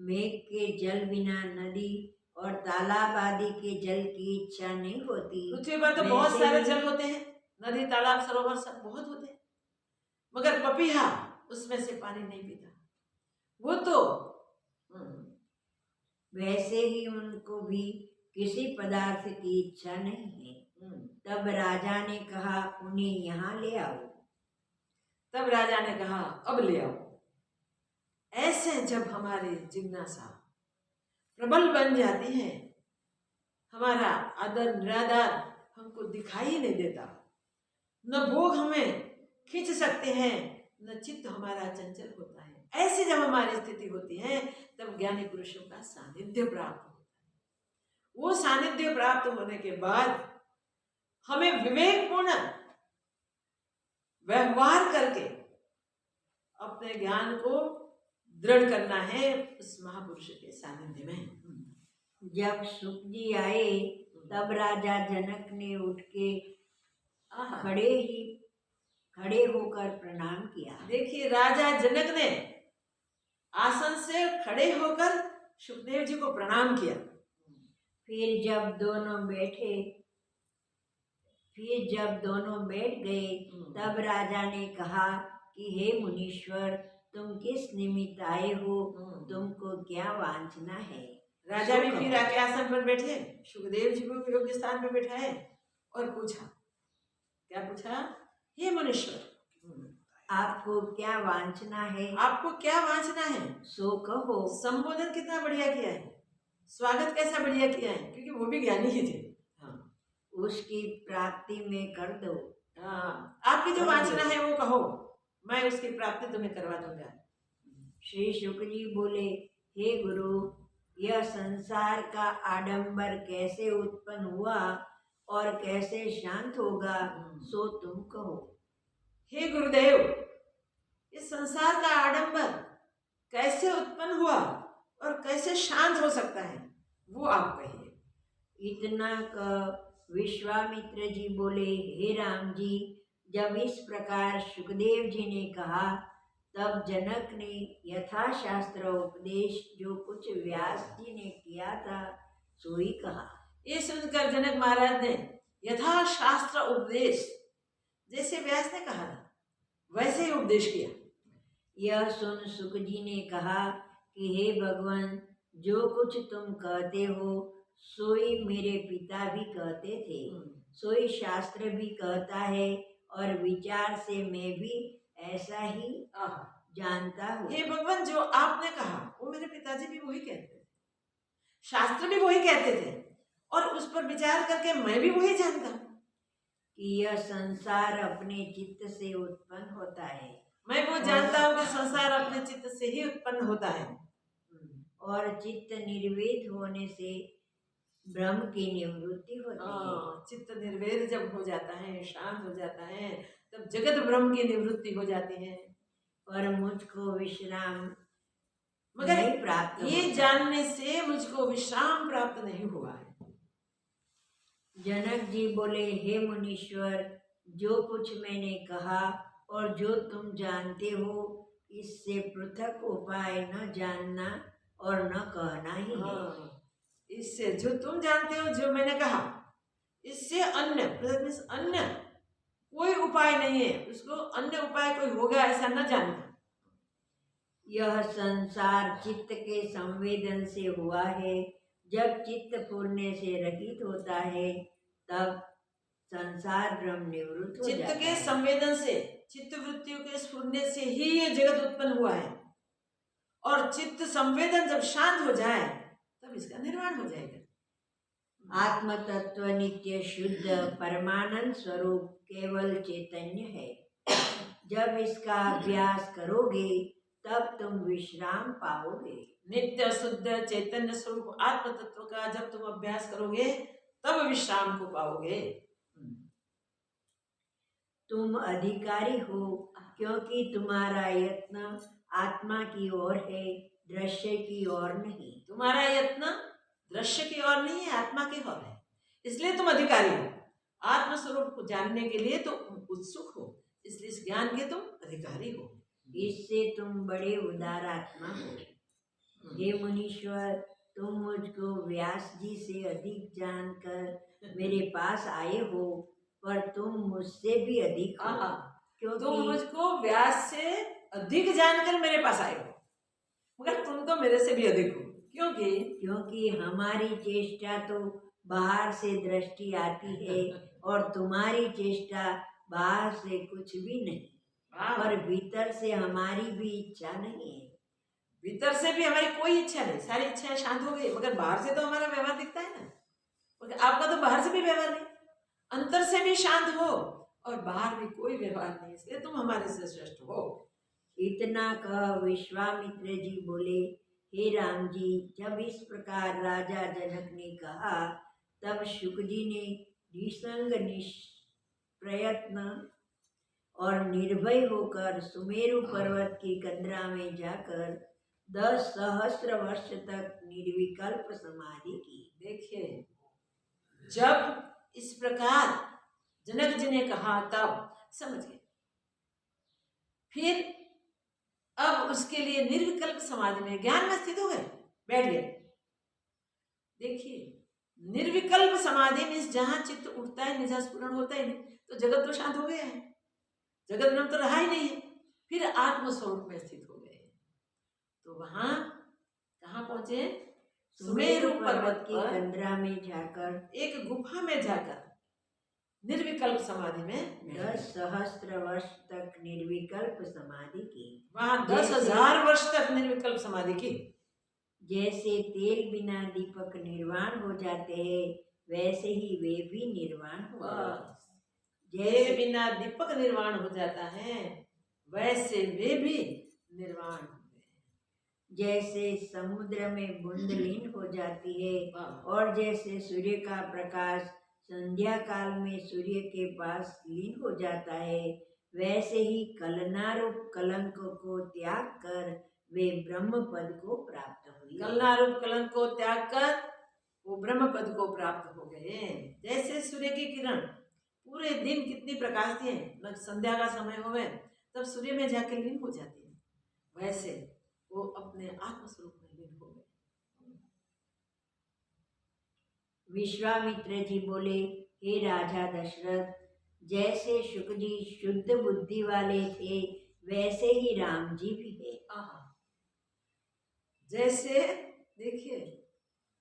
मेघ के जल बिना नदी और तालाब आदि के जल की इच्छा नहीं होती। पृथ्वी पर तो बहुत सारे जल होते हैं, नदी, तालाब, सरोवर सब बहुत होते हैं, मगर पपीहा उसमें से पानी नहीं पीता। वो तो वैसे ही उनको भी किसी पदार्थ की इच्छा नहीं है। तब राजा ने कहा उन्हें यहाँ ले आओ। तब राजा ने कहा अब ले आओ। ऐसे जब हमारी जिज्ञासा प्रबल बन जाती है, हमारा आदर निरादर हमको दिखाई नहीं देता, न भोग हमें खींच सकते हैं, न चित्त हमारा चंचल होता है। ऐसी जब हमारी स्थिति होती है तब ज्ञानी पुरुषों का सानिध्य प्राप्त होता है। वो सानिध्य प्राप्त होने के बाद हमें विवेकपूर्ण व्यवहार करके अपने ज्ञान को दृढ़ करना है उस महापुरुष के सानिध्य में। जब सुख जी आए तब राजा जनक ने उठ के खड़े होकर प्रणाम किया। देखिए, राजा जनक ने आसन से खड़े होकर सुखदेव जी को प्रणाम किया। फिर जब दोनों बैठ गए तब राजा ने कहा कि हे मुनीश्वर, तुम किस निमित्त आए हो? तुमको क्या वांछना है? राजा भी फिर आके आसन पर बैठे, सुखदेव जी को योग्य स्थान पर बैठाए और पूछा। क्या पूछा? हे मुनीश्वर, आपको क्या वांछना है? आपको क्या वांछना है? सो कहो। संबोधन कितना बढ़िया किया है, स्वागत कैसा बढ़िया किया है, क्योंकि वो भी ज्ञानी ही थे। उसकी प्राप्ति में कर दो। आपकी जो वांछना है वो कहो, मैं उसकी प्राप्ति तुम्हें करवा दूंगा। श्री शुक जी बोले, हे गुरु, यह संसार का आडंबर कैसे उत्पन्न हुआ और कैसे शांत होगा, सो तुम कहो। हे गुरुदेव, इस संसार का आडंबर कैसे उत्पन्न हुआ और कैसे शांत हो सकता है, वो आप कहिए। इतना का विश्वामित्र जी बोले, हे राम जी, जब इस प्रकार सुखदेव जी ने कहा तब जनक ने यथाशास्त्र उपदेश जो कुछ व्यास जी ने किया था सो ही कहा। ये सुनकर जनक महाराज ने यथाशास्त्र उपदेश जैसे व्यास ने कहा था वैसे ही उपदेश किया। यह सुन सुख जी ने कहा कि हे भगवान, जो कुछ तुम कहते हो सोई मेरे पिता भी कहते थे, सोई शास्त्र भी कहता है और विचार से मैं भी ऐसा ही जानता हूँ। हे भगवान, जो आपने कहा वो मेरे पिताजी भी वही कहते थे, शास्त्र भी वही कहते थे और उस पर विचार करके मैं भी वही जानता हूँ कि यह संसार अपने चित्त से उत्पन्न होता है। मैं वो जानता हूँ कि संसार अपने चित्त से ही उत्पन्न होता है और चित्त निर्वेद होने से ब्रह्म की निवृत्ति होती है। चित्त निर्वेद जब हो जाता है, शांत हो जाता है, तब जगत ब्रह्म की निवृत्ति हो जाती है और मुझको विश्राम मगर प्राप्त ये जानने से मुझको विश्राम प्राप्त नहीं हुआ है। जनक जी बोले, हे मुनीश्वर, जो कुछ मैंने कहा और जो तुम जानते हो इससे पृथक उपाय न जानना और न कहना ही है। इससे जो तुम जानते हो, जो मैंने कहा, इससे अन्य कोई उपाय नहीं है, उसको अन्य उपाय कोई होगा ऐसा न जानना। यह संसार चित्त के संवेदन से हुआ है। जब चित्त फूलने से रहित होता है तब संसार ब्रह्म निवृत्त हो जाता है। चित्त के संवेदन से, चित्त वृत्तियों के स्फुरने से ही ये जगत उत्पन्न हुआ है और चित्त संवेदन जब शांत हो जाए तब इसका निर्माण हो जाएगा। आत्म तत्व नित्य शुद्ध परमानंद स्वरूप केवल चैतन्य है। जब इसका अभ्यास करोगे तब तुम विश्राम पाओगे। नित्य शुद्ध चैतन्य स्वरूप आत्म तत्व का जब तुम अभ्यास करोगे तब विश्राम को पाओगे। तुम अधिकारी हो क्योंकि तुम्हारा यत्न आत्मा की ओर है, दृश्य की ओर नहीं। तुम्हारा यत्न दृश्य की ओर नहीं है, आत्मा की ओर है, इसलिए तुम अधिकारी हो। आत्म स्वरूप को जानने के लिए तुम उत्सुक हो, इसलिए इस ज्ञान के तुम अधिकारी हो। इससे तुम बड़े उदार आत्मा हो। हे मुनीश्वर, तुम मुझको व्यास जी से अधिक जानकर मेरे पास आए हो, पर तुम मुझसे भी अधिक हो। क्योंकि तुम मुझको व्यास से अधिक जानकर मेरे पास आए हो, मगर तुम तो मेरे से भी अधिक हो। क्योंकि हमारी चेष्टा तो बाहर से दृष्टि आती है और तुम्हारी चेष्टा बाहर से कुछ भी नहीं, और भीतर से हमारी भी इच्छा नहीं है। भीतर से भी हमारी कोई इच्छा नहीं, सारी इच्छाएं शांत हो गई, मगर बाहर से तो हमारा व्यवहार दिखता है ना। मगर आपका तो बाहर से भी व्यवहार नहीं, अंतर से भी शांत हो और बाहर भी कोई व्यवहार नहीं, इसलिए तुम हमारे से श्रेष्ठ हो। इतना कह विश्वामित्र जी बोले, हे राम जी, जब इस प्रकार राजा जनक ने कहा तब शुक जी ने निसंग निष्प्रयत्न और निर्भय होकर सुमेरु पर्वत की कंदरा में जाकर 10 सहस्त्र वर्ष तक निर्विकल्प समाधि की। देखिए, जब इस प्रकार जनक जी ने कहा तब समझ गए। फिर अब उसके लिए निर्विकल्प समाधि में ज्ञान में स्थित हो गए, बैठ गए। देखिए, निर्विकल्प समाधि में जहां चित्त उठता है, निजा स्फुरण होता ही नहीं, तो जगत तो शांत हो गया है, जगत में तो रहा ही नहीं है। फिर आत्मस्वरूप में स्थित हो गए। तो वहां कहाँ पहुंचे? सुमेरु पर्वत की कंदरा में जाकर, एक गुफा में जाकर निर्विकल्प समाधि में 10 सहस्त्र वर्ष तक निर्विकल्प समाधि की। वहां 10,000 वर्ष तक निर्विकल्प समाधि की। जैसे तेल बिना दीपक निर्वाण हो जाते हैं, वैसे ही वे भी निर्वाण हो गए। जैसे बिना दीपक निर्वाण हो जाता है, वैसे वे भी निर्वाण हो गए। जैसे समुद्र में बूंद लीन हो जाती है, और जैसे सूर्य का प्रकाश संध्या काल में सूर्य के पास लीन हो जाता है, वैसे ही कलनारूप कलंक को त्याग कर वे ब्रह्म पद को प्राप्त हुए। कलनारूप कलंक को त्याग कर वो ब्रह्म पद को प्राप्त हो गए। जैसे सूर्य की किरण पूरे दिन कितनी प्रकाशती है, संध्या का समय हो गए तब सूर्य में जाकर लीन हो जाती है, वैसे वो अपने आत्मस्वरूप में लीन हो गए। विश्वामित्र जी बोले, हे राजा दशरथ, जैसे शुक जी शुद्ध बुद्धि वाले थे, वैसे ही राम जी भी है। जैसे देखिए,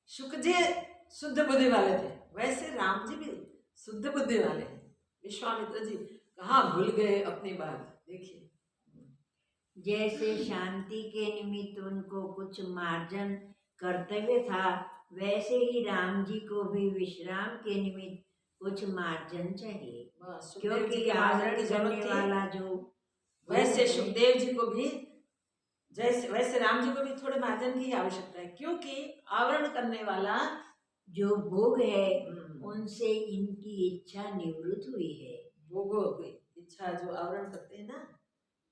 शुक जी शुद्ध बुद्धि वाले थे, वैसे राम जी भी शुद्ध बुद्धि वाले हैं। विश्वामित्र जी कहाँ भूल गए अपनी बात। देखिए, जैसे शांति के निमित्त उनको कुछ मार्जन कर्तव्य था, वैसे ही राम जी को भी विश्राम के निमित्त कुछ मार्जन चाहिए, क्योंकि आवरण करने वाला जो, वैसे सुखदेव जी को भी जैसे वैसे राम जी को भी थोड़े मार्जन की आवश्यकता है, क्योंकि आवरण करने वाला जो भोग है उनसे इनकी इच्छा निवृत्त हुई है। भोगों की इच्छा जो आवरण करते हैं ना,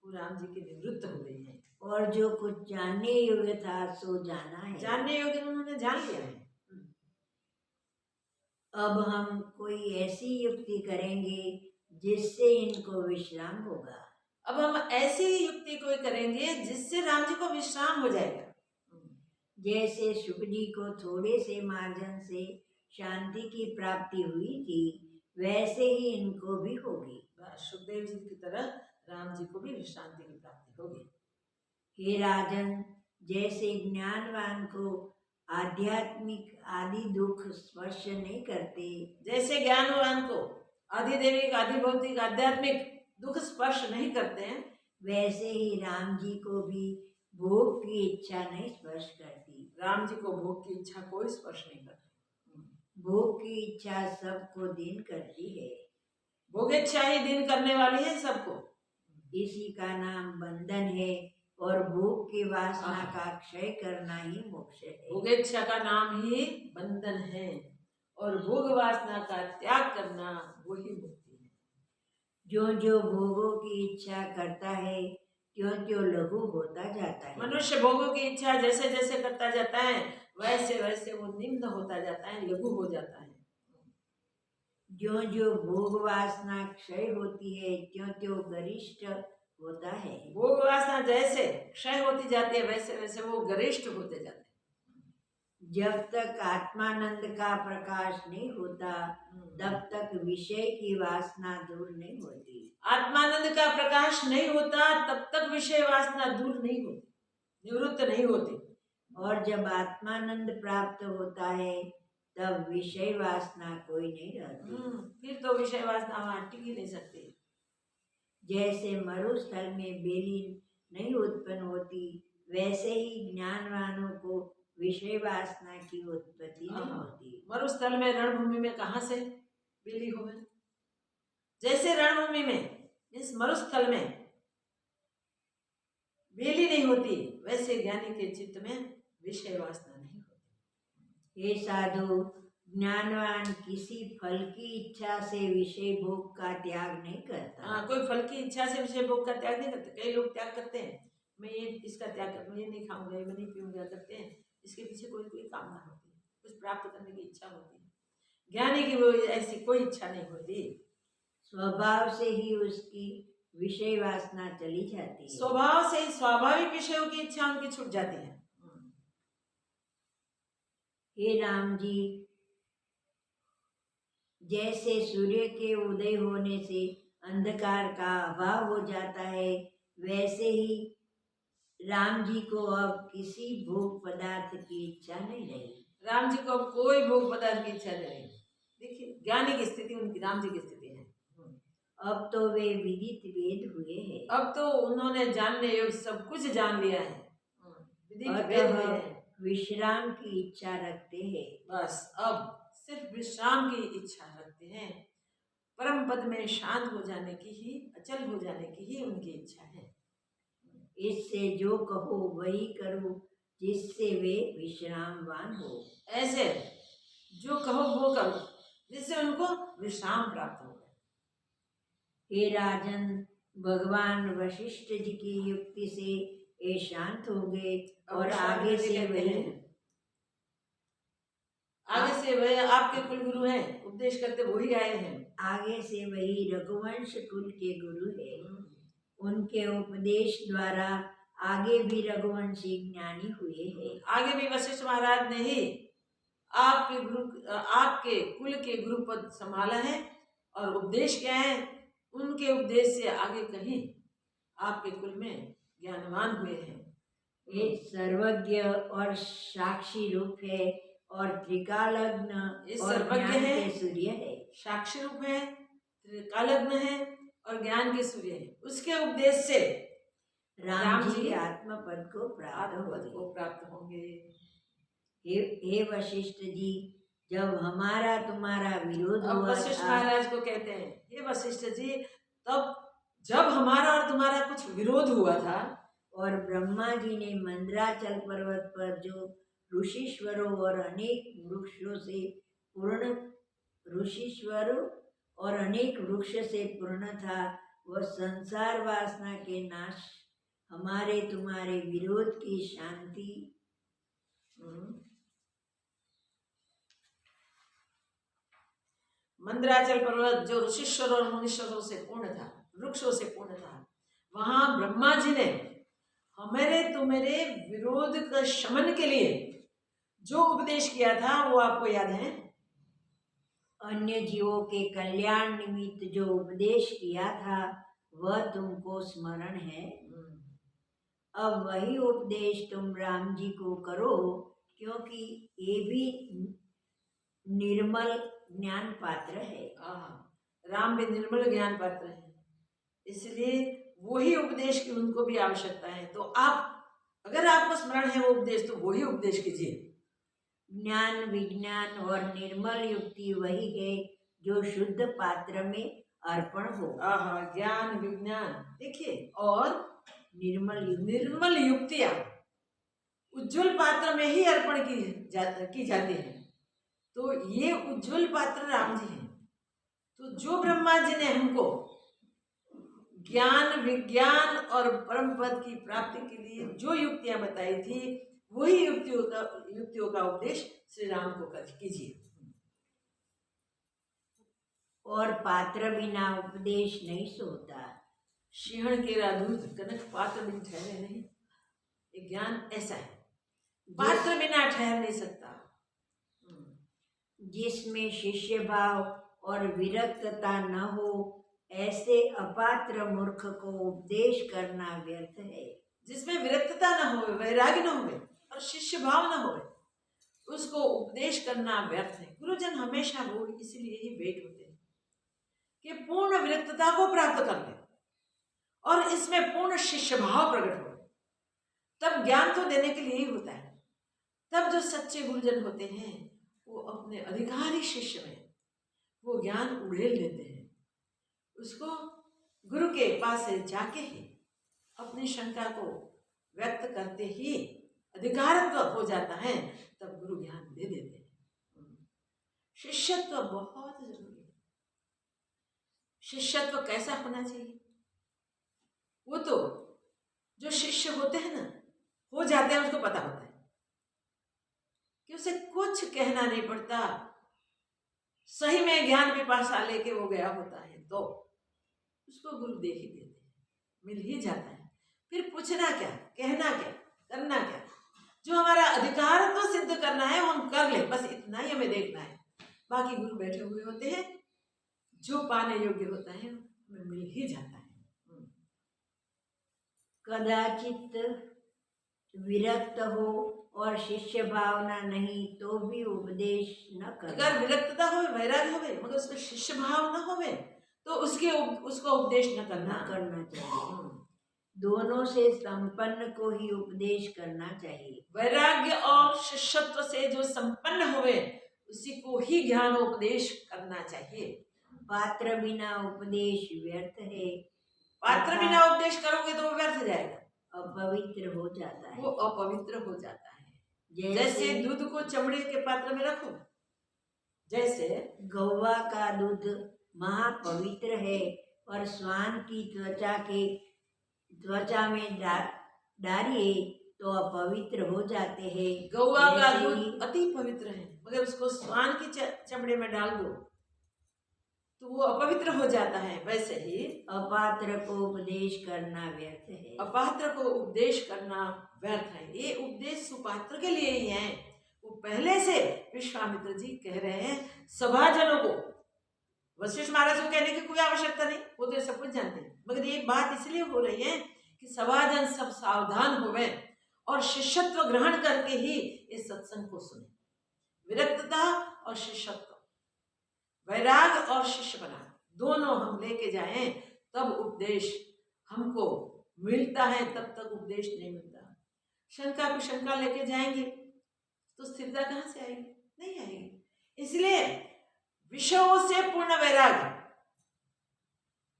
वो राम जी की निवृत्त हो गई है। और जो कुछ जानने योग्य था सो जाना है, जानने योग्य उन्होंने जान लिया है। अब हम कोई ऐसी युक्ति करेंगे जिससे इनको विश्राम होगा। अब हम ऐसी युक्ति कोई करेंगे जिससे राम जी को विश्राम हो जाएगा। जैसे शुक जी को थोड़े से मार्जन से शांति की प्राप्ति हुई थी, वैसे ही इनको भी होगी। सुखदेव जी की तरह राम जी को भी विश्रांति की प्राप्ति होगी। हे राजन, जैसे ज्ञानवान को आध्यात्मिक आदि दुख स्पर्श नहीं करते, जैसे ज्ञानवान को आदि देविक आदि भौतिक आध्यात्मिक दुख स्पर्श नहीं करते हैं, वैसे ही राम जी को भी भोग की इच्छा नहीं स्पर्श करती। राम जी को भोग की इच्छा कोई स्पर्श नहीं करती। भोग की इच्छा सबको दीन करती है। भोग इच्छा ही दीन करने वाली है सबको। इसी का नाम बंधन है, और भोग की वासना का क्षय करना ही मोक्ष है। भोग इच्छा का नाम ही बंधन है, और भोग वासना का त्याग करना वही मुक्ति है। जो जो भोगों की इच्छा करता है, त्यों त्यों लघु होता जाता है। मनुष्य भोगों की इच्छा जैसे जैसे करता जाता है, वैसे वैसे वो निम्न होता जाता है, लघु हो जाता है। जो जो भोग वासना क्षय होती है, त्यों त्यों गरिष्ठ होता है। भोग वासना जैसे क्षय होती जाती है, वैसे वैसे वो गरिष्ठ होते जाते हैं। जब तक आत्मानंद का प्रकाश नहीं होता, तब तक विषय की वासना दूर नहीं होती। आत्मानंद का प्रकाश नहीं होता, तब तक विषय वासना दूर नहीं होती, निवृत्त नहीं होती। और जब आत्मानंद प्राप्त होता है, तब विषय वासना कोई नहीं रहती। फिर तो विषय वासना वहां टिक ही नहीं सकती। जैसे मरुस्थल में बेली नहीं उत्पन्न होती, वैसे ही ज्ञानवानों को विषय वासना की उत्पत्ति नहीं होती। मरुस्थल में रणभूमि में कहाँ से बेली हो गए? जैसे रणभूमि में, इस मरुस्थल में बेली नहीं होती, वैसे ज्ञानी के चित्त में विषय वासना नहीं होती। हे साधु, ज्ञानवान किसी फल की इच्छा से विषय भोग का त्याग नहीं करता। हाँ, कोई फल की इच्छा से विषय भोग का त्याग नहीं करते। कई लोग त्याग करते हैं, मैं ये इसका त्याग कर, मैं ये नहीं खाऊंगा, ये मैं नहीं पीऊंगा करते हैं। इसके पीछे कोई कोई कामना होती है, कुछ प्राप्त करने की इच्छा होती है। ज्ञानी की वो ऐसी कोई इच्छा नहीं होती, स्वभाव से ही उसकी विषय वासना चली जाती है। स्वभाव से स्वाभाविक विषयों की इच्छा उनकी छूट जाती है। हे राम जी, जैसे सूर्य के उदय होने से अंधकार का अभाव हो जाता है, वैसे ही राम जी को अब किसी भोग पदार्थ की इच्छा नहीं रही। राम जी को अब कोई भोग पदार्थ की इच्छा नहीं रही। देखिए ज्ञानी की स्थिति उनकी, राम जी की स्थिति है। अब तो वे विदित वेद हुए हैं। अब तो उन्होंने जानने योग्य सब कुछ जान लिया है, विदित वेद हुए हैं। विश्राम की इच्छा रखते हैं। बस अब सिर्फ विश्राम की इच्छा रखते हैं। परम पद में शांत हो जाने की ही, अचल हो जाने की ही उनकी इच्छा है। इससे जो कहो वही करो, जिससे वे विश्रामवान हो। ऐसे जो कहो वो करो, जिससे उनको विश्राम प्राप्त हो। हे राजन, भगवान वशिष्ठ जी की युक्ति से ये शांत हो गए और आगे से वही आपके कुल गुरु हैं, उपदेश करते वही आए हैं। आगे से वही रघुवंश कुल के गुरु है। उनके उपदेश द्वारा आगे भी रघुवंशी ज्ञानी हुए हैं। आगे भी वशिष्ठ महाराज ने ही आपके कुल के गुरु पद संभाला है। और उपदेश क्या है? उनके उपदेश से आगे कहीं आपके कुल में ज्ञानवान हुए हैं। ये सर्वज्ञ और साक्षी रूप है और त्रिकालज्ञ और ज्ञान के सूर्य है। साक्षी रूप है, त्रिकालज्ञ है और ज्ञान के सूर्य है। उसके उपदेश से राम जी आत्म पद को प्राप्त होंगे। हे वशिष्ठ जी, जब हमारा तुम्हारा विरोध हुआ, वशिष्ठ महाराज को कहते हैं, हे वशिष्ठ जी, तब जब हमारा और तुम्हारा कुछ विरोध हुआ था और ब्रह्मा जी ने मंदराचल पर्वत पर जो ऋषिश्वरों और अनेक वृक्ष से पूर्ण था, वह संसार वासना के नाश हमारे तुम्हारे विरोध की शांति मंदराचल पर्वत जो ऋषिश्वर और मुनीश्वरों से पूर्ण था, वृक्षों से पूर्ण था, वहां ब्रह्मा जी ने हमारे तुम्हारे विरोध का शमन के लिए जो उपदेश किया था वो आपको याद है? अन्य जीवों के कल्याण निमित्त जो उपदेश किया था वह तुमको स्मरण है। अब वही उपदेश तुम राम जी को करो, क्योंकि ये भी निर्मल ज्ञान पात्र है। राम भी निर्मल ज्ञान पात्र है, इसलिए वही उपदेश की उनको भी आवश्यकता है। तो आप, अगर आपको स्मरण है वो उपदेश, तो वही उपदेश कीजिए। ज्ञान, विज्ञान और निर्मल युक्ति वही है जो शुद्ध पात्र में अर्पण हो। ज्ञान, विज्ञान, देखिए, और निर्मल युक्तियां उज्जवल पात्र में ही अर्पण की जाती है। तो ये उज्जवल पात्र राम जी हैं। तो जो ब्रह्मा जी ने हमको ज्ञान, विज्ञान और परम पद की प्राप्ति के लिए जो युक्तियां बताई थी, वही युक्तियों का उपदेश श्री राम को कीजिए। और पात्र बिना उपदेश नहीं सोता। सिंहण केरा दूध कनक पात्र बिन ठहरे नहीं। ये ज्ञान ऐसा है, पात्र बिना ठहर नहीं सकता। जिसमें शिष्य भाव और विरक्तता न हो, ऐसे अपात्र मूर्ख को उपदेश करना व्यर्थ है। जिसमें विरक्तता न हो, वैराग्य न हो और शिष्य भाव न हो, उसको उपदेश करना व्यर्थ है। गुरुजन हमेशा वो इसलिए ही वेट होते हैं कि पूर्ण विरक्तता को प्राप्त कर ले और इसमें पूर्ण शिष्य भाव प्रकट हो, तब ज्ञान तो देने के लिए ही होता है। तब जो सच्चे गुरुजन होते हैं वो अपने अधिकारी शिष्य में वो ज्ञान उड़ेल देते हैं। उसको गुरु के पास से जाके ही अपनी शंका को व्यक्त करते ही अधिकारत्व हो जाता है, तब गुरु ज्ञान दे देते हैं। शिष्यत्व बहुत जरूरी है। शिष्यत्व कैसा होना चाहिए? वो तो जो शिष्य होते हैं ना, हो जाते हैं, उसको पता होता है कि उसे कुछ कहना नहीं पड़ता। सही में ज्ञान पिपासा लेके वो गया होता है तो उसको गुरु दे ही देते हैं, मिल ही जाता है। फिर पूछना क्या, कहना क्या, करना क्या? जो हमारा अधिकार तो सिद्ध करना है वो हम कर ले, बस इतना ही हमें देखना है। बाकी गुरु बैठे हुए होते हैं, जो पाने योग्य होता है हमें मिल ही जाता है। कदाचित विरक्त हो और शिष्य भावना नहीं तो भी उपदेश न करना। अगर विरक्तता हो, वैराग्य होवे, मगर उसमें शिष्य भाव न होवे तो उसको उपदेश न करना चाहिए। दोनों से संपन्न को ही उपदेश करना चाहिए। वैराग्य और शिष्यत्व से जो संपन्न होवे उसी को ही ज्ञान उपदेश करना चाहिए। पात्र बिना उपदेश व्यर्थ है। पात्र बिना उपदेश करोगे तो वो व्यर्थ जाएगा, अपवित्र हो जाता है। वो अपवित्र हो जाता है। जैसे दूध को चमड़े के पात्र में रखो, जैसे गौवा का दूध महापवित्र है और श्वान की त्वचा में डालिए तो अपवित्र हो जाते हैं। गौवा का दूध अति पवित्र है, मगर उसको श्वान की चमड़े में डाल दो तो वो अपवित्र हो जाता है। वैसे ही अपात्र को उपदेश करना व्यर्थ है। अपात्र को उपदेश करना व्यर्थ है। ये उपदेश सुपात्र के लिए ही है। वो पहले से विश्वामित्र जी कह रहे हैं सभाजनों को। वशिष्ठ महाराज को कहने की कोई आवश्यकता नहीं, वो तो सब कुछ जानते हैं, मगर ये बात इसलिए हो रही है कि सभाजन सब सावधान होवे और शिष्यत्व ग्रहण करके ही इस सत्संग को सुने। विरक्तता और शिष्यत्व, वैराग और शिष्य बना, दोनों हम लेके जाएं तब उपदेश हमको मिलता है, तब तक उपदेश नहीं मिलता। शंका को शंका लेके जाएंगे तो स्थिरता कहाँ से आएगी? नहीं आएगी। इसलिए विषयों से पूर्ण वैराग्य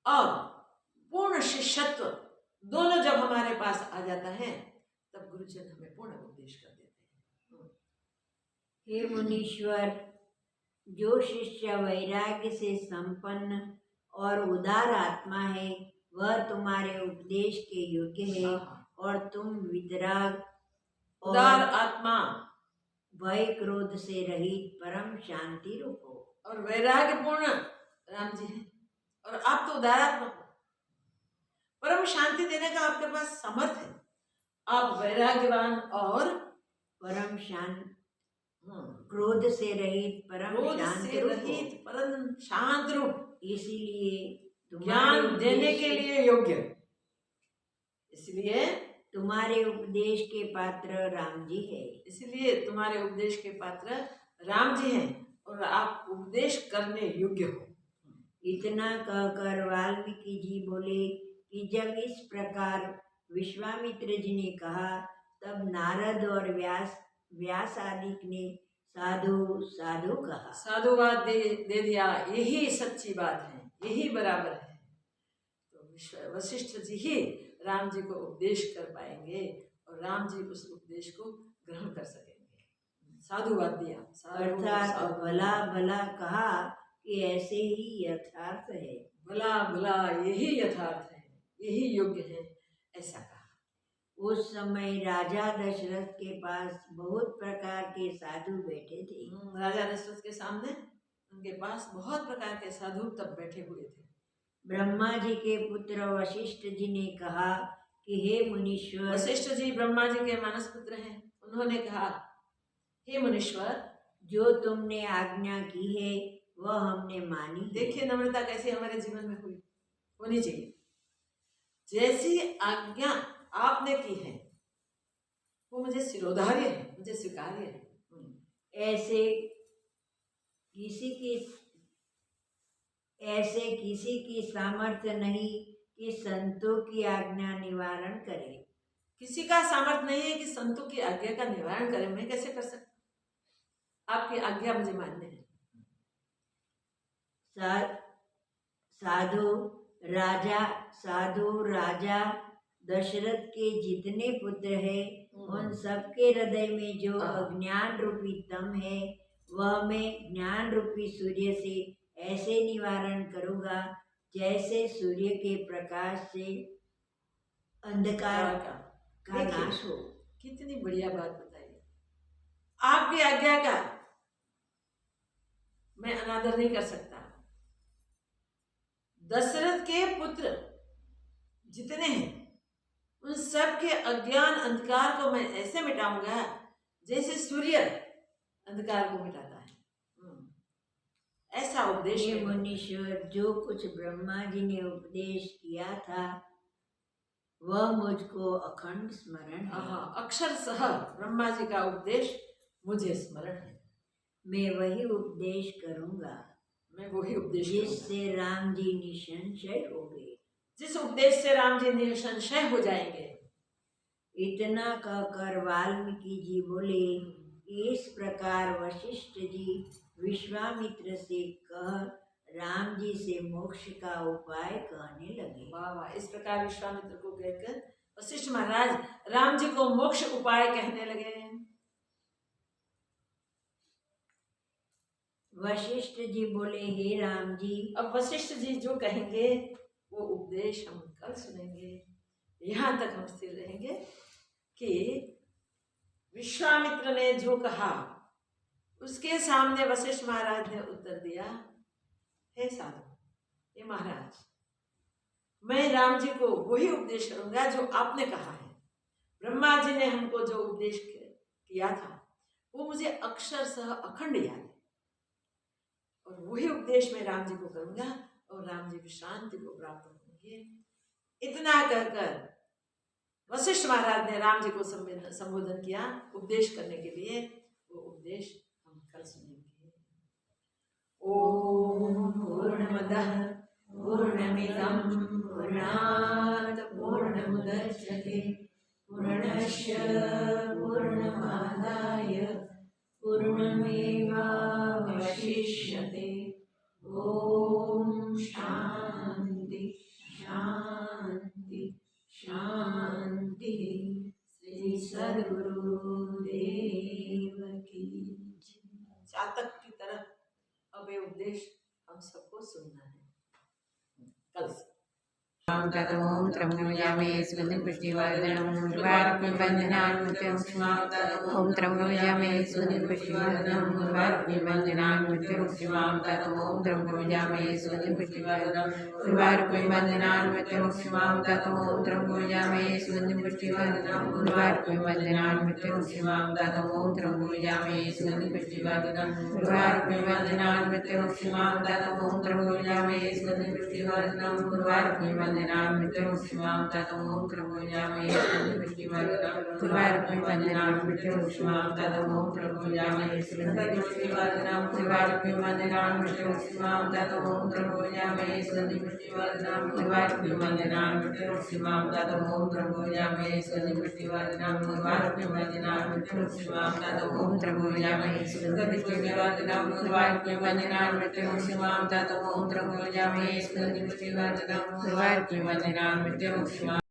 और पूर्ण शिष्यत्व दोनों जब हमारे पास आ जाता है तब गुरुजन हमें पूर्ण उपदेश कर देते हैं। हे मुनीश्वर, जो शिष्य वैराग्य से संपन्न और उदार आत्मा है वह तुम्हारे उपदेश के योग्य है और तुम वितराग उदार आत्मा, भय क्रोध से रहित परम शांति रूप हो और वैराग्य पूर्ण राम जी हैं और आप तो उदारात्मा हो। परम शांति देने का आपके पास समर्थ है। आप वैराग्यवान और परम शांत, क्रोध से रहित परम शांत रूप, इसीलिए ज्ञान देने के लिए योग्य, इसलिए तुम्हारे उपदेश के पात्र राम जी है। इसलिए तुम्हारे उपदेश के पात्र राम जी हैं और आप उपदेश करने योग्य हो। इतना कहकर वाल्मीकि जी बोले कि जब इस प्रकार विश्वामित्र जी ने कहा तब नारद और व्यास आदि ने साधु साधु कहा। साधुवाद दे दिया, यही सच्ची बात है, यही बराबर है। तो वशिष्ठ जी ही राम जी को उपदेश कर पाएंगे और राम जी उस उपदेश को ग्रहण कर सकेंगे। साधुवाद दिया, अर्थात भला भला कहा कि ऐसे ही यथार्थ है। भला भला यही यथार्थ है, यही योग्य है, ऐसा कहा। उस समय राजा दशरथ के पास बहुत प्रकार के साधु बैठे थे। राजा दशरथ के सामने उनके पास बहुत प्रकार के साधु तब बैठे हुए थे। ब्रह्मा जी के पुत्र वशिष्ठ जी ने कहा कि हे मुनीश्वर, वशिष्ठ जी ब्रह्मा जी के मानस पुत्र हैं। उन्होंने कहा हे मुनीश्वर, जो तुमने आज्ञा की है वह हमने मानी। देखिए नम्रता कैसे हमारे जीवन में होनी चाहिए। जैसी आज्ञा आपने की है वो मुझे शिरोधार्य है, मुझे स्वीकार्य है। ऐसे किसी की सामर्थ्य नहीं कि संतों की आज्ञा निवारण करे। किसी का सामर्थ्य नहीं है कि संतों की आज्ञा का निवारण करे। मैं कैसे कर सकता? आपकी आज्ञा मुझे मानने है। साधु राजा दशरथ के जितने पुत्र हैं उन सबके हृदय में जो अज्ञान रूपी तम है वह मैं ज्ञान रूपी सूर्य से ऐसे निवारण करूँगा जैसे सूर्य के प्रकाश से अंधकार का नाश हो। कितनी बढ़िया बात बताई। आपकी आज्ञा का मैं अनादर नहीं कर सकता। दशरथ के पुत्र जितने हैं उन सब के अज्ञान अंधकार को मैं ऐसे मिटाऊंगा जैसे सूर्य अंधकार को मिटाता है। ऐसा उपदेश ये मुनीश्वर, जो कुछ ब्रह्मा जी ने उपदेश किया था वह मुझको अखंड स्मरण है। अक्षर सह ब्रह्मा जी का उपदेश मुझे स्मरण है। मैं वही उपदेश करूंगा, मैं वही उपदेश जिससे राम जी निसंशय हो गए, जिस उपदेश से राम जी निसंशय हो जाएंगे। इतना कहकर वाल्मीकि जी बोले, इस प्रकार वशिष्ठ जी विश्वामित्र से कह राम जी से मोक्ष का उपाय कहने लगे। वाह वाह। इस प्रकार विश्वामित्र को कहकर वशिष्ठ महाराज राम जी को मोक्ष उपाय कहने लगे। वशिष्ठ जी बोले, हे राम जी। अब वशिष्ठ जी जो कहेंगे वो उपदेश हम कल सुनेंगे। यहाँ तक हम स्थिर रहेंगे कि विश्वामित्र ने जो कहा उसके सामने वशिष्ठ महाराज ने उत्तर दिया, हे साधु, हे महाराज, मैं राम जी को वही उपदेश करूंगा जो आपने कहा है। ब्रह्मा जी ने हमको जो उपदेश किया था वो मुझे अक्षर सह अखंड याद है और वही उपदेश मैं राम जी को करूंगा और राम जी की शांति को प्राप्त होंगे। इतना कहकर वशिष्ठ महाराज ने राम जी को संबोधन किया उपदेश करने के लिए। वो उपदेश हम कल सुनेंगे। ओम पूर्णमदः पूर्णमिदं पूर्णात् पूर्णमुदच्यते पूर्णस्य पूर्णमादाय पूर्णमेवावशिष्यते। ओम शांति शांति शांति। श्री सद्गुरुदेव की चातक की तरह अब ये उपदेश हम सबको सुनना है। कल से ओम त्र्यंबकं पुष्टिवर्धनं उर्वारुकं बन्धनान् ओम त्र्यंबकं पुष्टिवर्धनं उर्वारुकं बन्धनान् ओम त्र्यंबकं पुष्टिवर्धनं उर्वारुकं बन्धनान् ओम त्र्यंबकं पुष्टिवर्धनं उर्वारुकं बन्धनान् ओम त्र्यंबकं पुष्टिवर्धनं उर्वारुकं बन्धनान् ओम त्र्यंबकं पुष्टिवर्धनं उर्वारुकं बन्धनान् मृत्युमुक्षमां ततमों त्र्यंबकं पुष्टिवर्धनं उर्वारुकं बन्धनान् मृत्युमुक्षमां ततमों त्र्यंबकं पुष्टिवर्धनं उर्वारुकं बन्धनान् मृत्युमुक्षमां ततमों त्र्यंबकं पुष्टिवर्धनं उर्वारुकं बन्धनान् मृत्युमुक्षमां ततमों त्र्यंबकं पुष्टिवर्धनं उर्वारुकं बन्धनान् मृत्युमुक्षमां ततमों त्र्यंबकं पुष्टिवर्धनं उर्वारुकं बन्धनान् मृत्युमुक्षमां ततमों त्र्यंबकं पुष्टिवर्धनं उर्वारुकं बन्धनान् मृत्युमुक्षमां